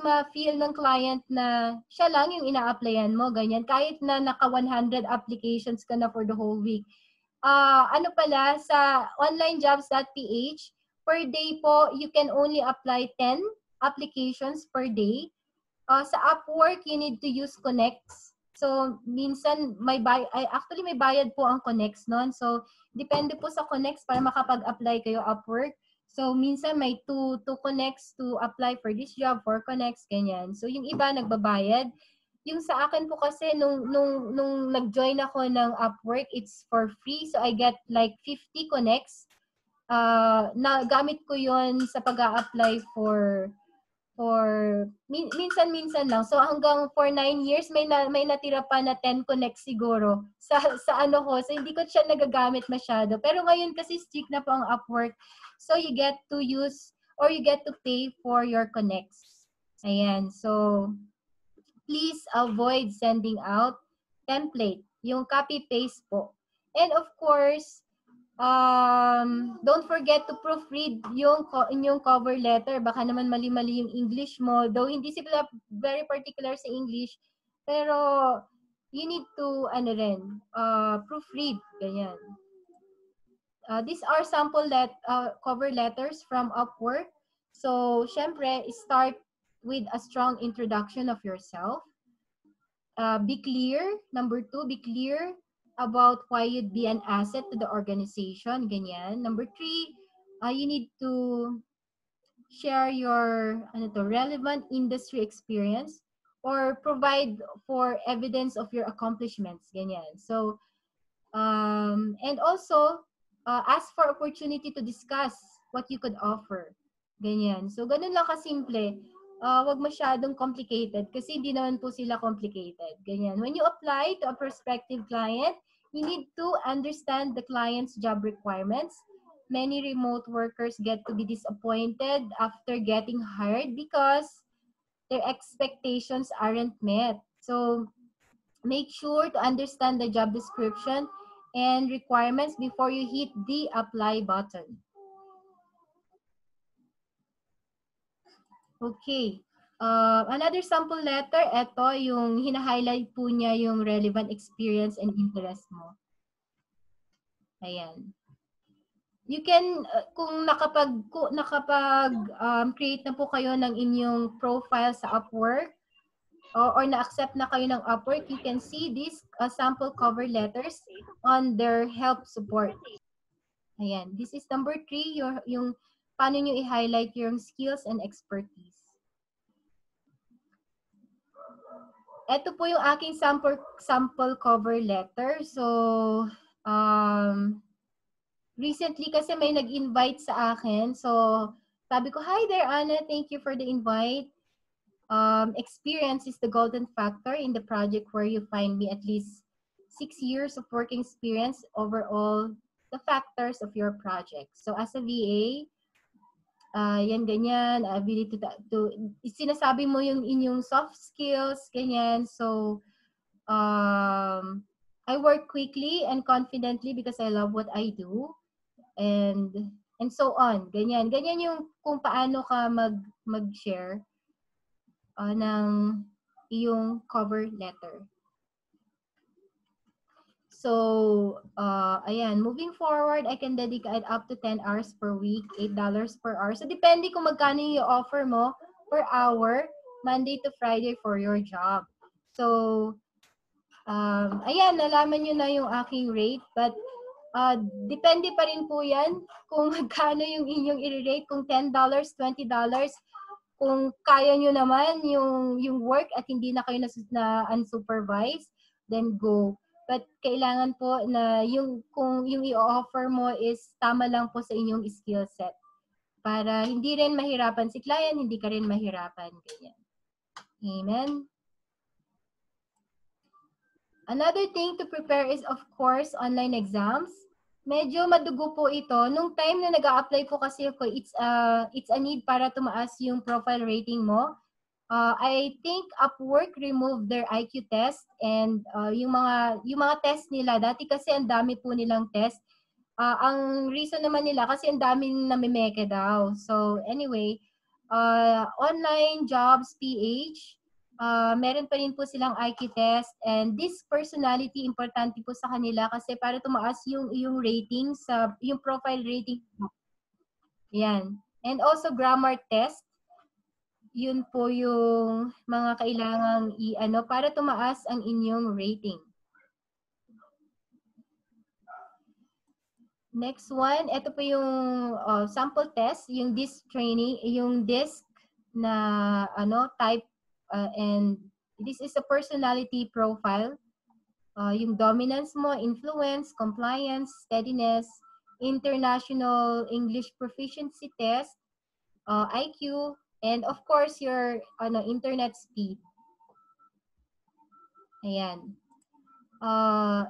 ma-feel ng client na siya lang yung ina-applyan mo, ganyan. Kahit na naka 100 applications ka na for the whole week. Ano pala, sa onlinejobs.ph, per day po, you can only apply 10 applications per day. Sa Upwork, you need to use Connects. So, minsan, may bayad po ang Connects nun. So, depende po sa Connects para makapag-apply kayo Upwork. So, minsan may two Connects to apply for this job, for Connects, ganyan. So, yung iba nagbabayad. Yung sa akin po kasi, nung nag-join ako ng Upwork, it's for free. So, I get like 50 Connects. Nagamit ko yon sa pag-a-apply for minsan lang. So hanggang for 9 years may natira pa na 10 connects siguro sa ano ko. So hindi ko siya nagagamit masyado. Pero ngayon kasi strict na po ang Upwork. So you get to use or you get to pay for your connects. Ayan. So please avoid sending out template, yung copy paste po. And of course, don't forget to proofread yung inyong cover letter. Baka naman mali-mali yung English mo. Though hindi sila very particular sa English, pero you need to proofread. Ganyan. These are sample cover letters from Upwork. So, syempre, start with a strong introduction of yourself. Be clear. Number 2, be clear about why you'd be an asset to the organization, ganyan. Number 3, you need to share your relevant industry experience or provide for evidence of your accomplishments, ganyan. So, and also, ask for opportunity to discuss what you could offer, ganyan. So, ganun lang kasimple. Wag masyadong complicated kasi hindi naman po sila complicated. Ganyan. When you apply to a prospective client, you need to understand the client's job requirements. Many remote workers get to be disappointed after getting hired because their expectations aren't met. So, make sure to understand the job description and requirements before you hit the apply button. Okay. Another sample letter, ito yung hina-highlight po niya yung relevant experience and interest mo. Ayan. You can, kung create na po kayo ng inyong profile sa Upwork, or na-accept na kayo ng Upwork, you can see these sample cover letters on their help support. Ayan. This is number 3, yung paano nyo i-highlight yung skills and expertise. Ito po yung aking sample cover letter. So, recently kasi may nag-invite sa akin. So, sabi ko, hi there, Anna. Thank you for the invite. Experience is the golden factor in the project where you find me at least 6 years of working experience over all the factors of your project. So, as a VA, yan, ganyan, ability to sinasabi mo yung inyong soft skills, ganyan. So, I work quickly and confidently because I love what I do. And so on. Ganyan. Ganyan yung kung paano ka mag-share ng iyong cover letter. So, ayan, moving forward, I can dedicate up to 10 hours per week, $8 per hour. So, depende kung magkano yung offer mo per hour, Monday to Friday for your job. So, ayan, nalaman nyo na yung aking rate, but depende pa rin po yan kung magkano yung inyong i-rate, kung $10, $20, kung kaya nyo naman yung work at hindi na kayo na unsupervised, then go. But kailangan po na kung yung i-offer mo is tama lang po sa inyong skill set. Para hindi rin mahirapan si client, hindi ka rin mahirapan. Ganyan. Amen. Another thing to prepare is, of course, online exams. Medyo madugo po ito. Nung time na nag-a-apply po kasi ako, it's a need para tumaas yung profile rating mo. I think Upwork removed their IQ test and yung mga test nila. Dati kasi ang dami po nilang test. Ang reason naman nila kasi ang daming namimeke daw. So anyway, online jobs PH, meron pa rin po silang IQ test, and this personality importante po sa kanila kasi para tumaas yung rating sa yung profile rating. Yan. And also grammar test. Yun po yung mga kailangang para tumaas ang inyong rating. Next one, ito po yung sample test, yung DISC training, yung DISC na type, and this is a personality profile. Yung dominance mo, influence, compliance, steadiness, international English proficiency test, IQ, and of course, your internet speed. Ayan.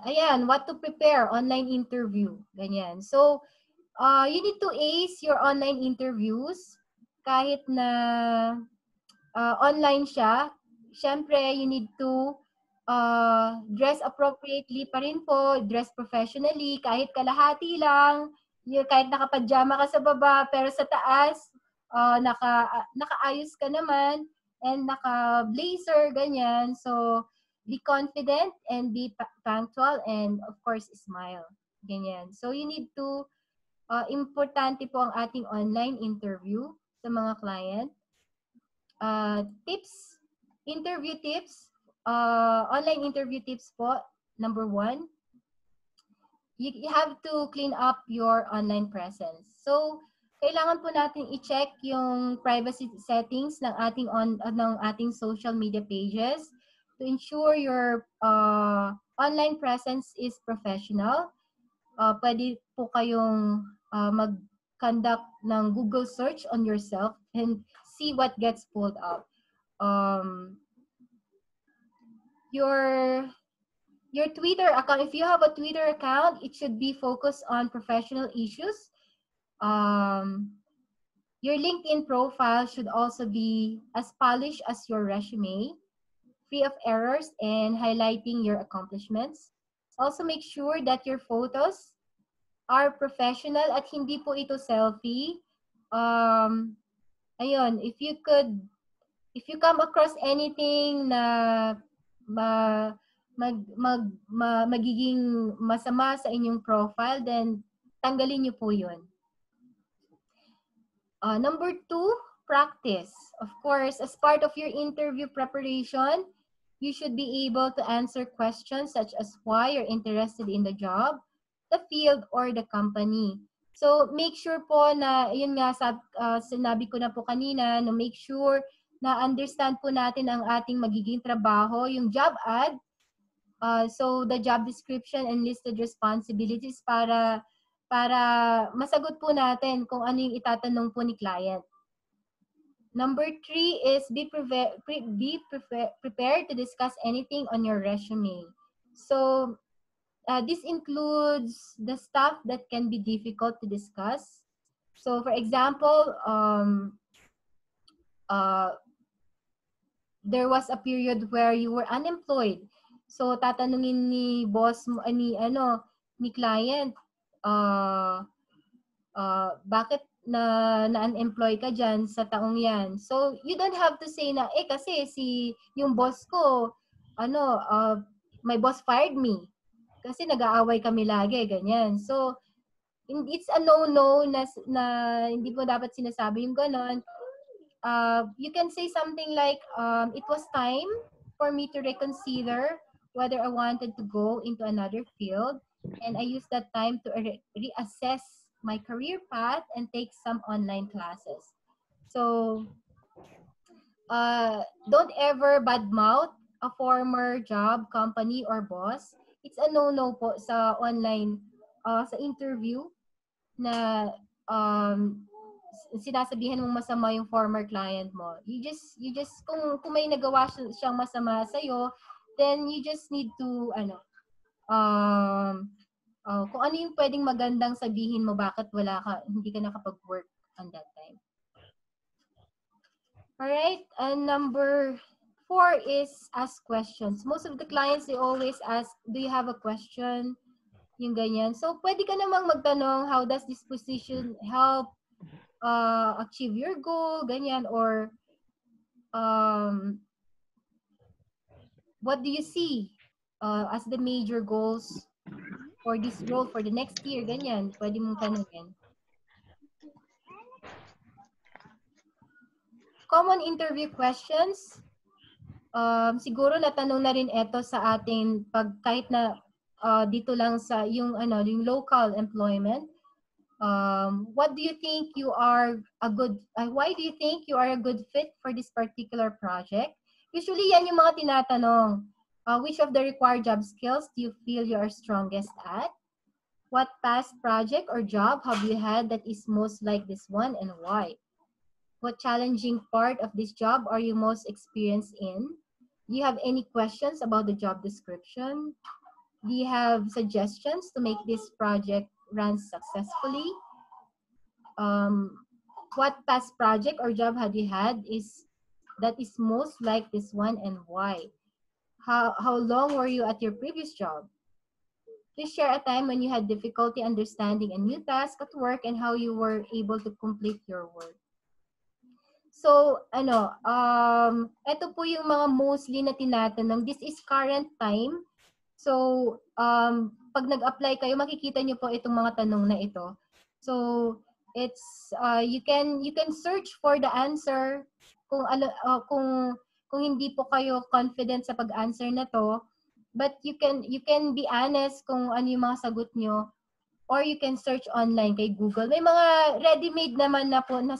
Ayan, what to prepare, online interview. Ganyan. So, you need to ace your online interviews kahit na online siya. Siyempre, you need to dress appropriately pa rin po, dress professionally, kahit kalahati lang, kahit naka-pajama ka sa baba, pero sa taas, nakaayos ka naman, and naka-blazer, ganyan. So, be confident and be punctual, and of course, smile. Ganyan. So, you need to, importante po ang ating online interview sa mga client. Tips, interview tips, online interview tips po. Number 1, you have to clean up your online presence. So, kailangan po natin i-check yung privacy settings ng ating social media pages to ensure your online presence is professional. Pwede po kayong mag-conduct ng Google search on yourself and see what gets pulled up. Your Twitter account, if you have a Twitter account, it should be focused on professional issues. Your LinkedIn profile should also be as polished as your resume, free of errors, and highlighting your accomplishments. Also, make sure that your photos are professional at hindi po ito selfie. Ayun, if you could If you come across anything na magiging masama sa inyong profile, then tanggalin niyo po yun. Number 2, practice. Of course, as part of your interview preparation, you should be able to answer questions such as why you're interested in the job, the field, or the company. So, make sure po na, yun nga, sinabi ko na po kanina, no, make sure na understand po natin ang ating magiging trabaho, yung job ad, so the job description and listed responsibilities para masagot po natin kung ano yung itatanong po ni client. Number 3 is be prepared to discuss anything on your resume. So this includes the stuff that can be difficult to discuss. So for example, there was a period where you were unemployed. So tatanungin ni boss mo, ni client, bakit na-unemploy ka dyan sa taong yan. So, you don't have to say na, kasi yung boss ko, my boss fired me. Kasi nag-aaway kami lagi, ganyan. So, it's a no-no na hindi mo dapat sinasabi yung ganon. You can say something like, it was time for me to reconsider whether I wanted to go into another field. And I used that time to reassess my career path and take some online classes. So, don't ever badmouth a former job, company, or boss. It's a no-no po sa online, sa interview na sinasabihan mong masama yung former client mo. You just kung may nagawa siyang masama sa iyo, then you just need to kung ano yung pwedeng magandang sabihin mo, bakit hindi ka nakapag-work on that time. Alright, and number 4 is ask questions. Most of the clients, they always ask, do you have a question? Yung ganyan. So, pwede ka namang magtanong, how does this position help achieve your goal? Ganyan. Or, what do you see as the major goals for this role for the next year? Ganyan. Pwede mong tanongin. Common interview questions. Siguro natanong na rin ito sa ating kahit na dito lang sa yung local employment. What do you think you are why do you think you are a good fit for this particular project? Usually yan yung mga tinatanong. Which of the required job skills do you feel you are strongest at? What past project or job have you had that is most like this one and why? What challenging part of this job are you most experienced in? Do you have any questions about the job description? Do you have suggestions to make this project run successfully? What past project or job had you had that is most like this one and why? How long were you at your previous job? Please share a time when you had difficulty understanding a new task at work and how you were able to complete your work. So, ito po yung mga mostly na tinatanong. This is current time. So, pag nag-apply kayo, makikita nyo po itong mga tanong na ito. So, it's you can search for the answer kung hindi po kayo confident sa pag-answer na to, but you can be honest kung ano yung mga sagot nyo, or you can search online kay Google. May mga ready-made naman na po na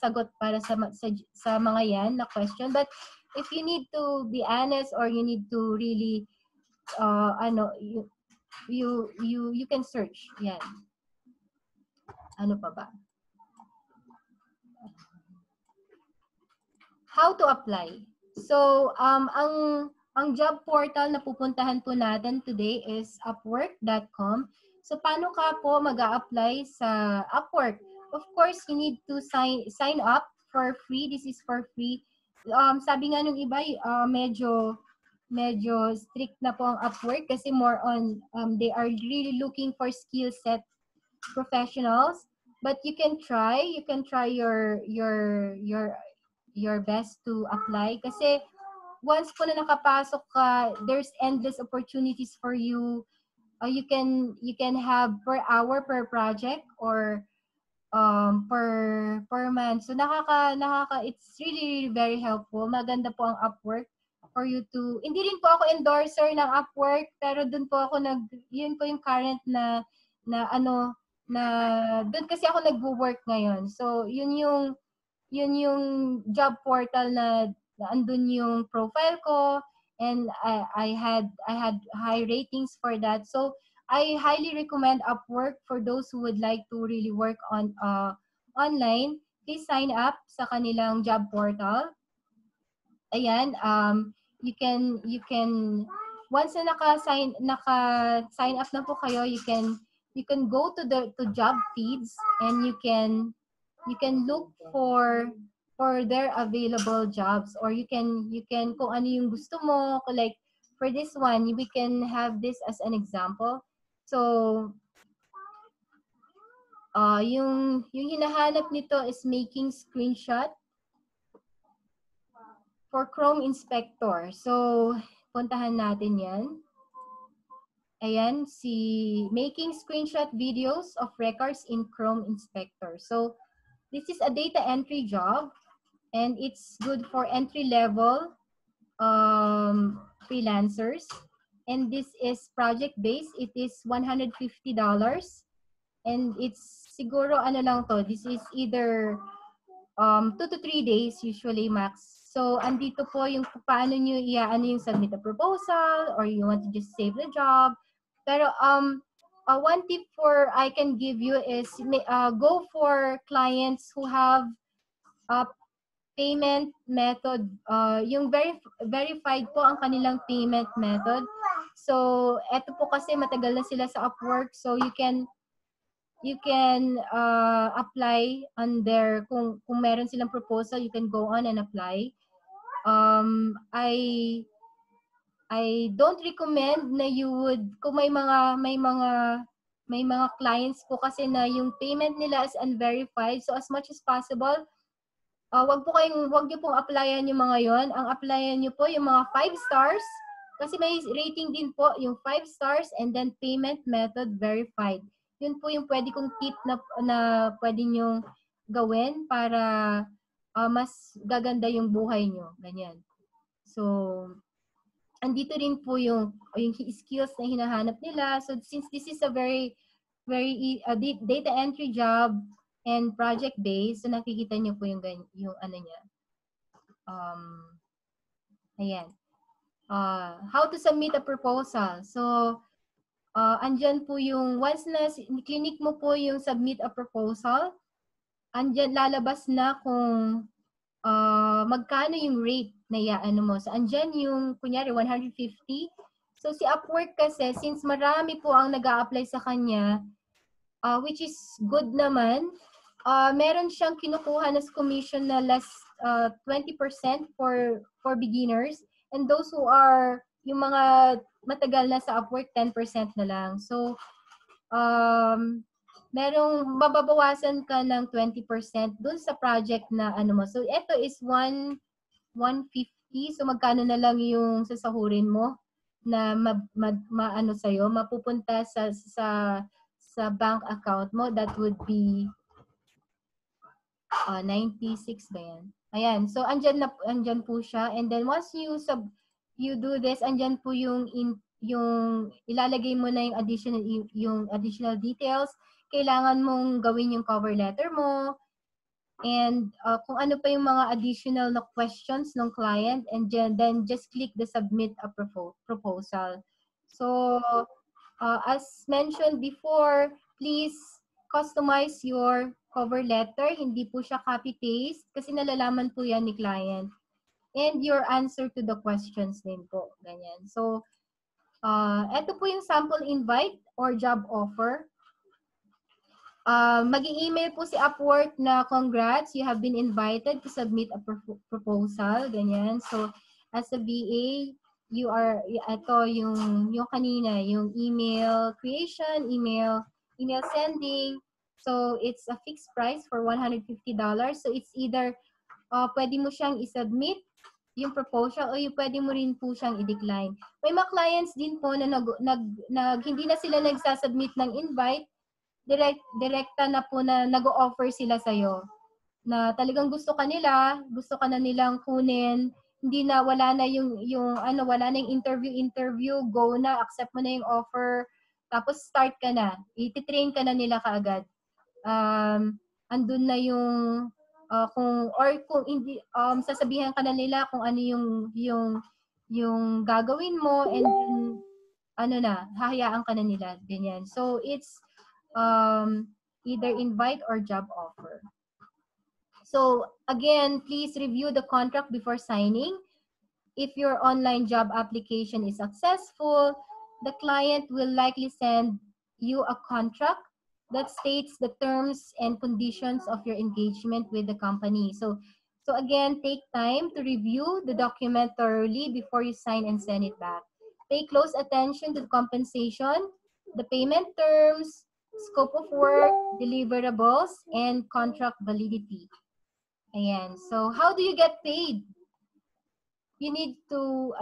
sagot para sa mga yan na question, but if you need to be honest or you need to really you can search yan. Ano pa ba? How to apply? So, ang job portal na pupuntahan po natin today is upwork.com. So, paano ka po mag-a-apply sa Upwork? Of course, you need to sign up for free. This is for free. Sabi nga nung iba, medyo strict na po ang Upwork kasi more on, they are really looking for skill set professionals. But you can try your your best to apply. Kasi once po na nakapasok ka, there's endless opportunities for you. You can have per hour per project or per month. So it's really, really very helpful. Maganda po ang Upwork for you to, hindi rin po ako endorser ng Upwork, pero dun po ako yun po yung current na dun kasi ako nagwo-work ngayon. So yun yung job portal na andun yung profile ko, and I had high ratings for that. So I highly recommend Upwork for those who would like to really work on online. Please sign up sa kanilang job portal. Ayan, you can once na naka-sign up na po kayo, you can go to job feeds, and you can look for their available jobs, or you can kung ano yung gusto mo, like for this one, we can have this as an example. So yung hinahanap nito is making screenshot for Chrome Inspector. So puntahan natin yan. Ayan, making screenshot videos of records in Chrome Inspector. So this is a data entry job, and it's good for entry-level freelancers. And this is project-based. It is $150. And it's siguro ano lang to. This is either 2 to 3 days usually max. So andito po yung paano nyo yung submit a proposal, or you want to just save the job. Pero one tip I can give you is go for clients who have payment method, yung verified po ang kanilang payment method. So eto po kasi matagal na sila sa Upwork, so you can apply on their, kung meron silang proposal, you can go on and apply. I don't recommend na you would, kung may mga clients po kasi na yung payment nila is unverified, so as much as possible, wag niyo pong applyan yung mga yon. Ang applyan niyo po yung mga 5 stars, kasi may rating din po yung 5 stars, and then payment method verified. Yun po yung pwede kong tip na pwede nyo gawin para mas gaganda yung buhay nyo. Ganyan. So, andito rin po yung skills na hinahanap nila. So, since this is a very data entry job and project-based, so nakikita nyo po yung ano niya. Ayan. How to submit a proposal. So, andyan po yung, once na clinic mo po yung submit a proposal, andyan lalabas na kung magkano yung rate na iaano mo. So, andyan yung, kunyari, 150. So, si Upwork kasi, since marami po ang nag-a-apply sa kanya, which is good naman, meron siyang kinukuha na commission na less 20% for beginners, and those who are yung mga matagal na sa Upwork, 10% na lang. So, merong mababawasan ka ng 20% dun sa project na ano mo. So, ito is 150. So, magkano na lang yung sasahurin mo na maano sa'yo, mapupunta sa bank account mo. That would be 96 ba yan? Ayan. So, andyan po siya. And then, once you do this, andyan po yung ilalagay mo na yung additional details. Kailangan mong gawin yung cover letter mo, and kung ano pa yung mga additional na questions ng client, and then just click the submit a proposal. So, as mentioned before, please customize your cover letter. Hindi po siya copy-paste kasi nalalaman po yan ni client. And your answer to the questions din po. Ganyan. So, ito po yung sample invite or job offer. Mag-i-email po si Upwork na congrats, you have been invited to submit a proposal. Ganyan. So, as a VA, ito yung kanina, yung email creation, email sending. So, it's a fixed price for $150. So, it's either pwede mo siyang i-submit yung proposal o yung pwede mo rin po siyang i-decline. May mga clients din po na hindi na sila nagsasubmit ng invite, direkta na po na nag-o-offer sila sa'yo na talagang gusto ka na nilang kunin, hindi na wala na wala na yung interview, go na, accept mo na yung offer, tapos start ka na, iti-train ka na nila kaagad. Andun na yung kung hindi sasabihan ka na nila kung ano yung gagawin mo, and then hahayaan ka na nila ganyan. So it's either invite or job offer. So again, please review the contract before signing. If your online job application is successful, the client will likely send you a contract that states the terms and conditions of your engagement with the company. So again, take time to review the document thoroughly before you sign and send it back. Pay close attention to the compensation, the payment terms, scope of work, deliverables, and contract validity. Ayan. So how do you get paid? You need to,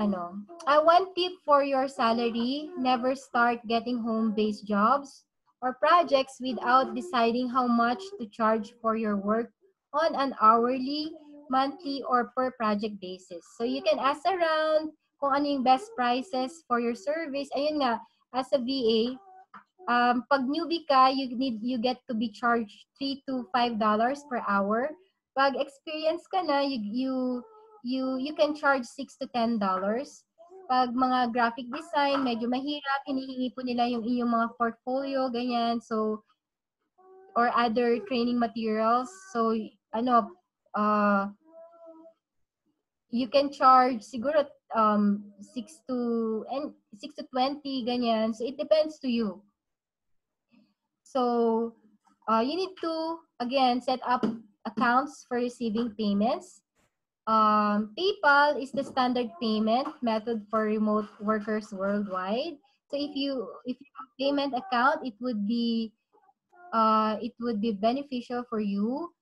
one tip for your salary, never start getting home-based jobs or projects without deciding how much to charge for your work on an hourly, monthly, or per project basis. So you can ask around kung ano yung best prices for your service. Ayun nga, as a VA, pag newbie ka, you get to be charged $3 to $5 per hour. Pag experience ka na, you can charge $6 to $10. Pag mga graphic design, medyo mahirap, hinihingi po nila yung inyong mga portfolio, ganyan. So, or other training materials. So, you can charge siguro 6 to 20, ganyan. So, it depends to you. So, you need to, again, set up accounts for receiving payments. PayPal is the standard payment method for remote workers worldwide. So if you have a payment account, it would be beneficial for you.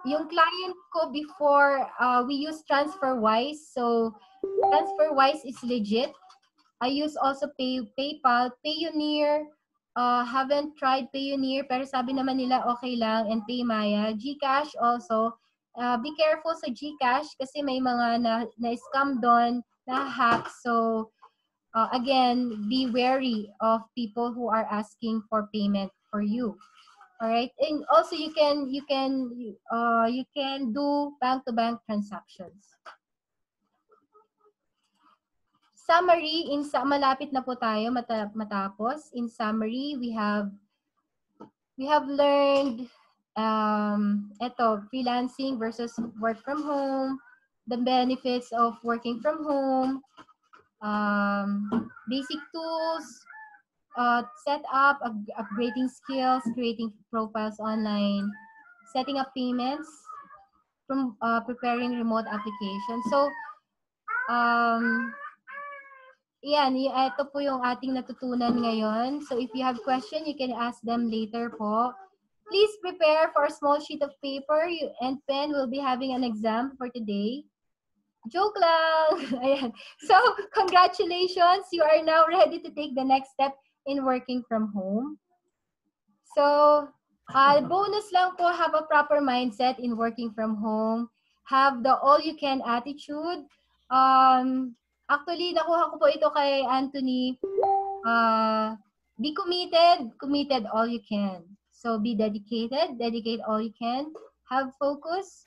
Yung client ko before, we use TransferWise. So TransferWise is legit. I use also PayPal, Payoneer. Haven't tried Payoneer, pero sabi naman nila okay lang, and Paymaya. GCash also. Be careful sa GCash kasi may mga na-scam doon, na-hack. So, again, be wary of people who are asking for payment for you. All right? And also, you can do bank-to-bank transactions. Summary, malapit na po tayo matapos. In summary, we have learned freelancing versus work from home, the benefits of working from home, basic tools, set up, upgrading skills, creating profiles online, setting up payments, from preparing remote applications. So, ito po yung ating natutunan ngayon. So, if you have question, you can ask them later po. Please prepare for a small sheet of paper and pen. We'll be having an exam for today. Joke lang! Ayan. So, congratulations! You are now ready to take the next step in working from home. So, bonus lang po, have a proper mindset in working from home. Have the all-you-can attitude. Actually, nakuha ko po ito kay Anthony. Be committed all you can. So be dedicated all you can. Have focus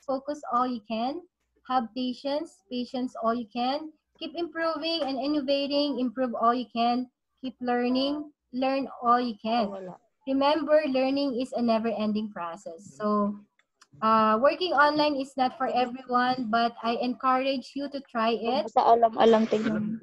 all you can. Have patience all you can. Keep improving and innovating, improve all you can. Keep learning, learn all you can. Remember, learning is a never-ending process. So working online is not for everyone, but I encourage you to try it. Sa alam-alam tingnan.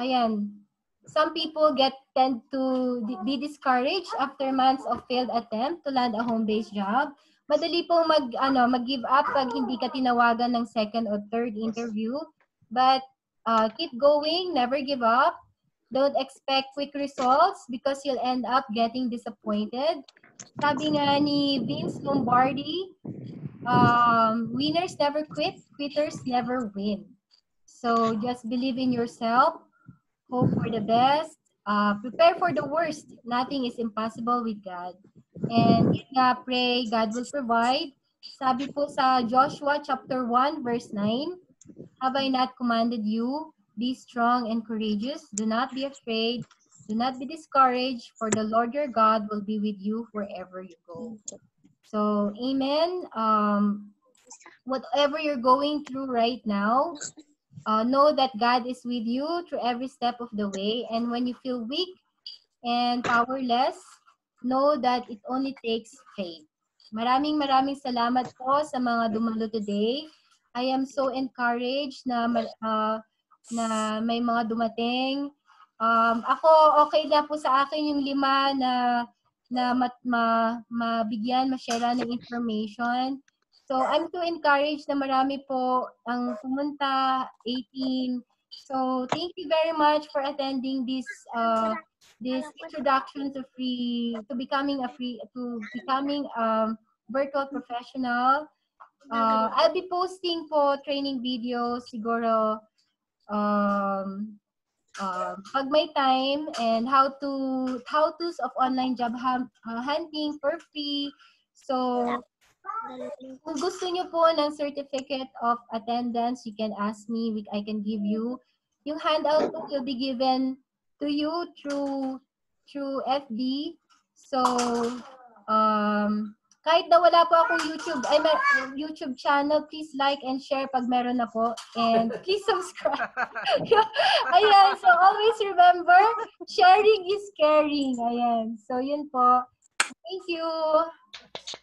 Ayan. Some people tend to be discouraged after months of failed attempt to land a home-based job. Madali pong mag-give up pag hindi ka tinawagan ng second or third interview. But keep going, never give up. Don't expect quick results because you'll end up getting disappointed. Sabi nga ni Vince Lombardi, winners never quit, quitters never win. So just believe in yourself, hope for the best, prepare for the worst. Nothing is impossible with God. And yun nga, pray, God will provide. Sabi po sa Joshua chapter 1 verse 9, have I not commanded you? Be strong and courageous. Do not be afraid. Do not be discouraged, for the Lord your God will be with you wherever you go. So, amen. Whatever you're going through right now, know that God is with you through every step of the way. And when you feel weak and powerless, know that it only takes faith. Maraming salamat po sa mga dumalo today. I am so encouraged na may mga dumating. Ako, okay na po sa akin yung 5 na mabigyan, ma-share ng information. So, I'm too encouraged na marami po ang pumunta, 18. So, thank you very much for attending this introduction to becoming a virtual professional. I'll be posting po training videos siguro pag may time, and how-tos of online job hunting for free. So kung gusto niyo po ng certificate of attendance, you can ask me. I can give you. Yung handout po will be given to you through FB. So, kahit na wala po akong YouTube channel, please like and share pag meron na po. And please subscribe. Ayan, so always remember, sharing is caring. Ayan, so yun po. Thank you.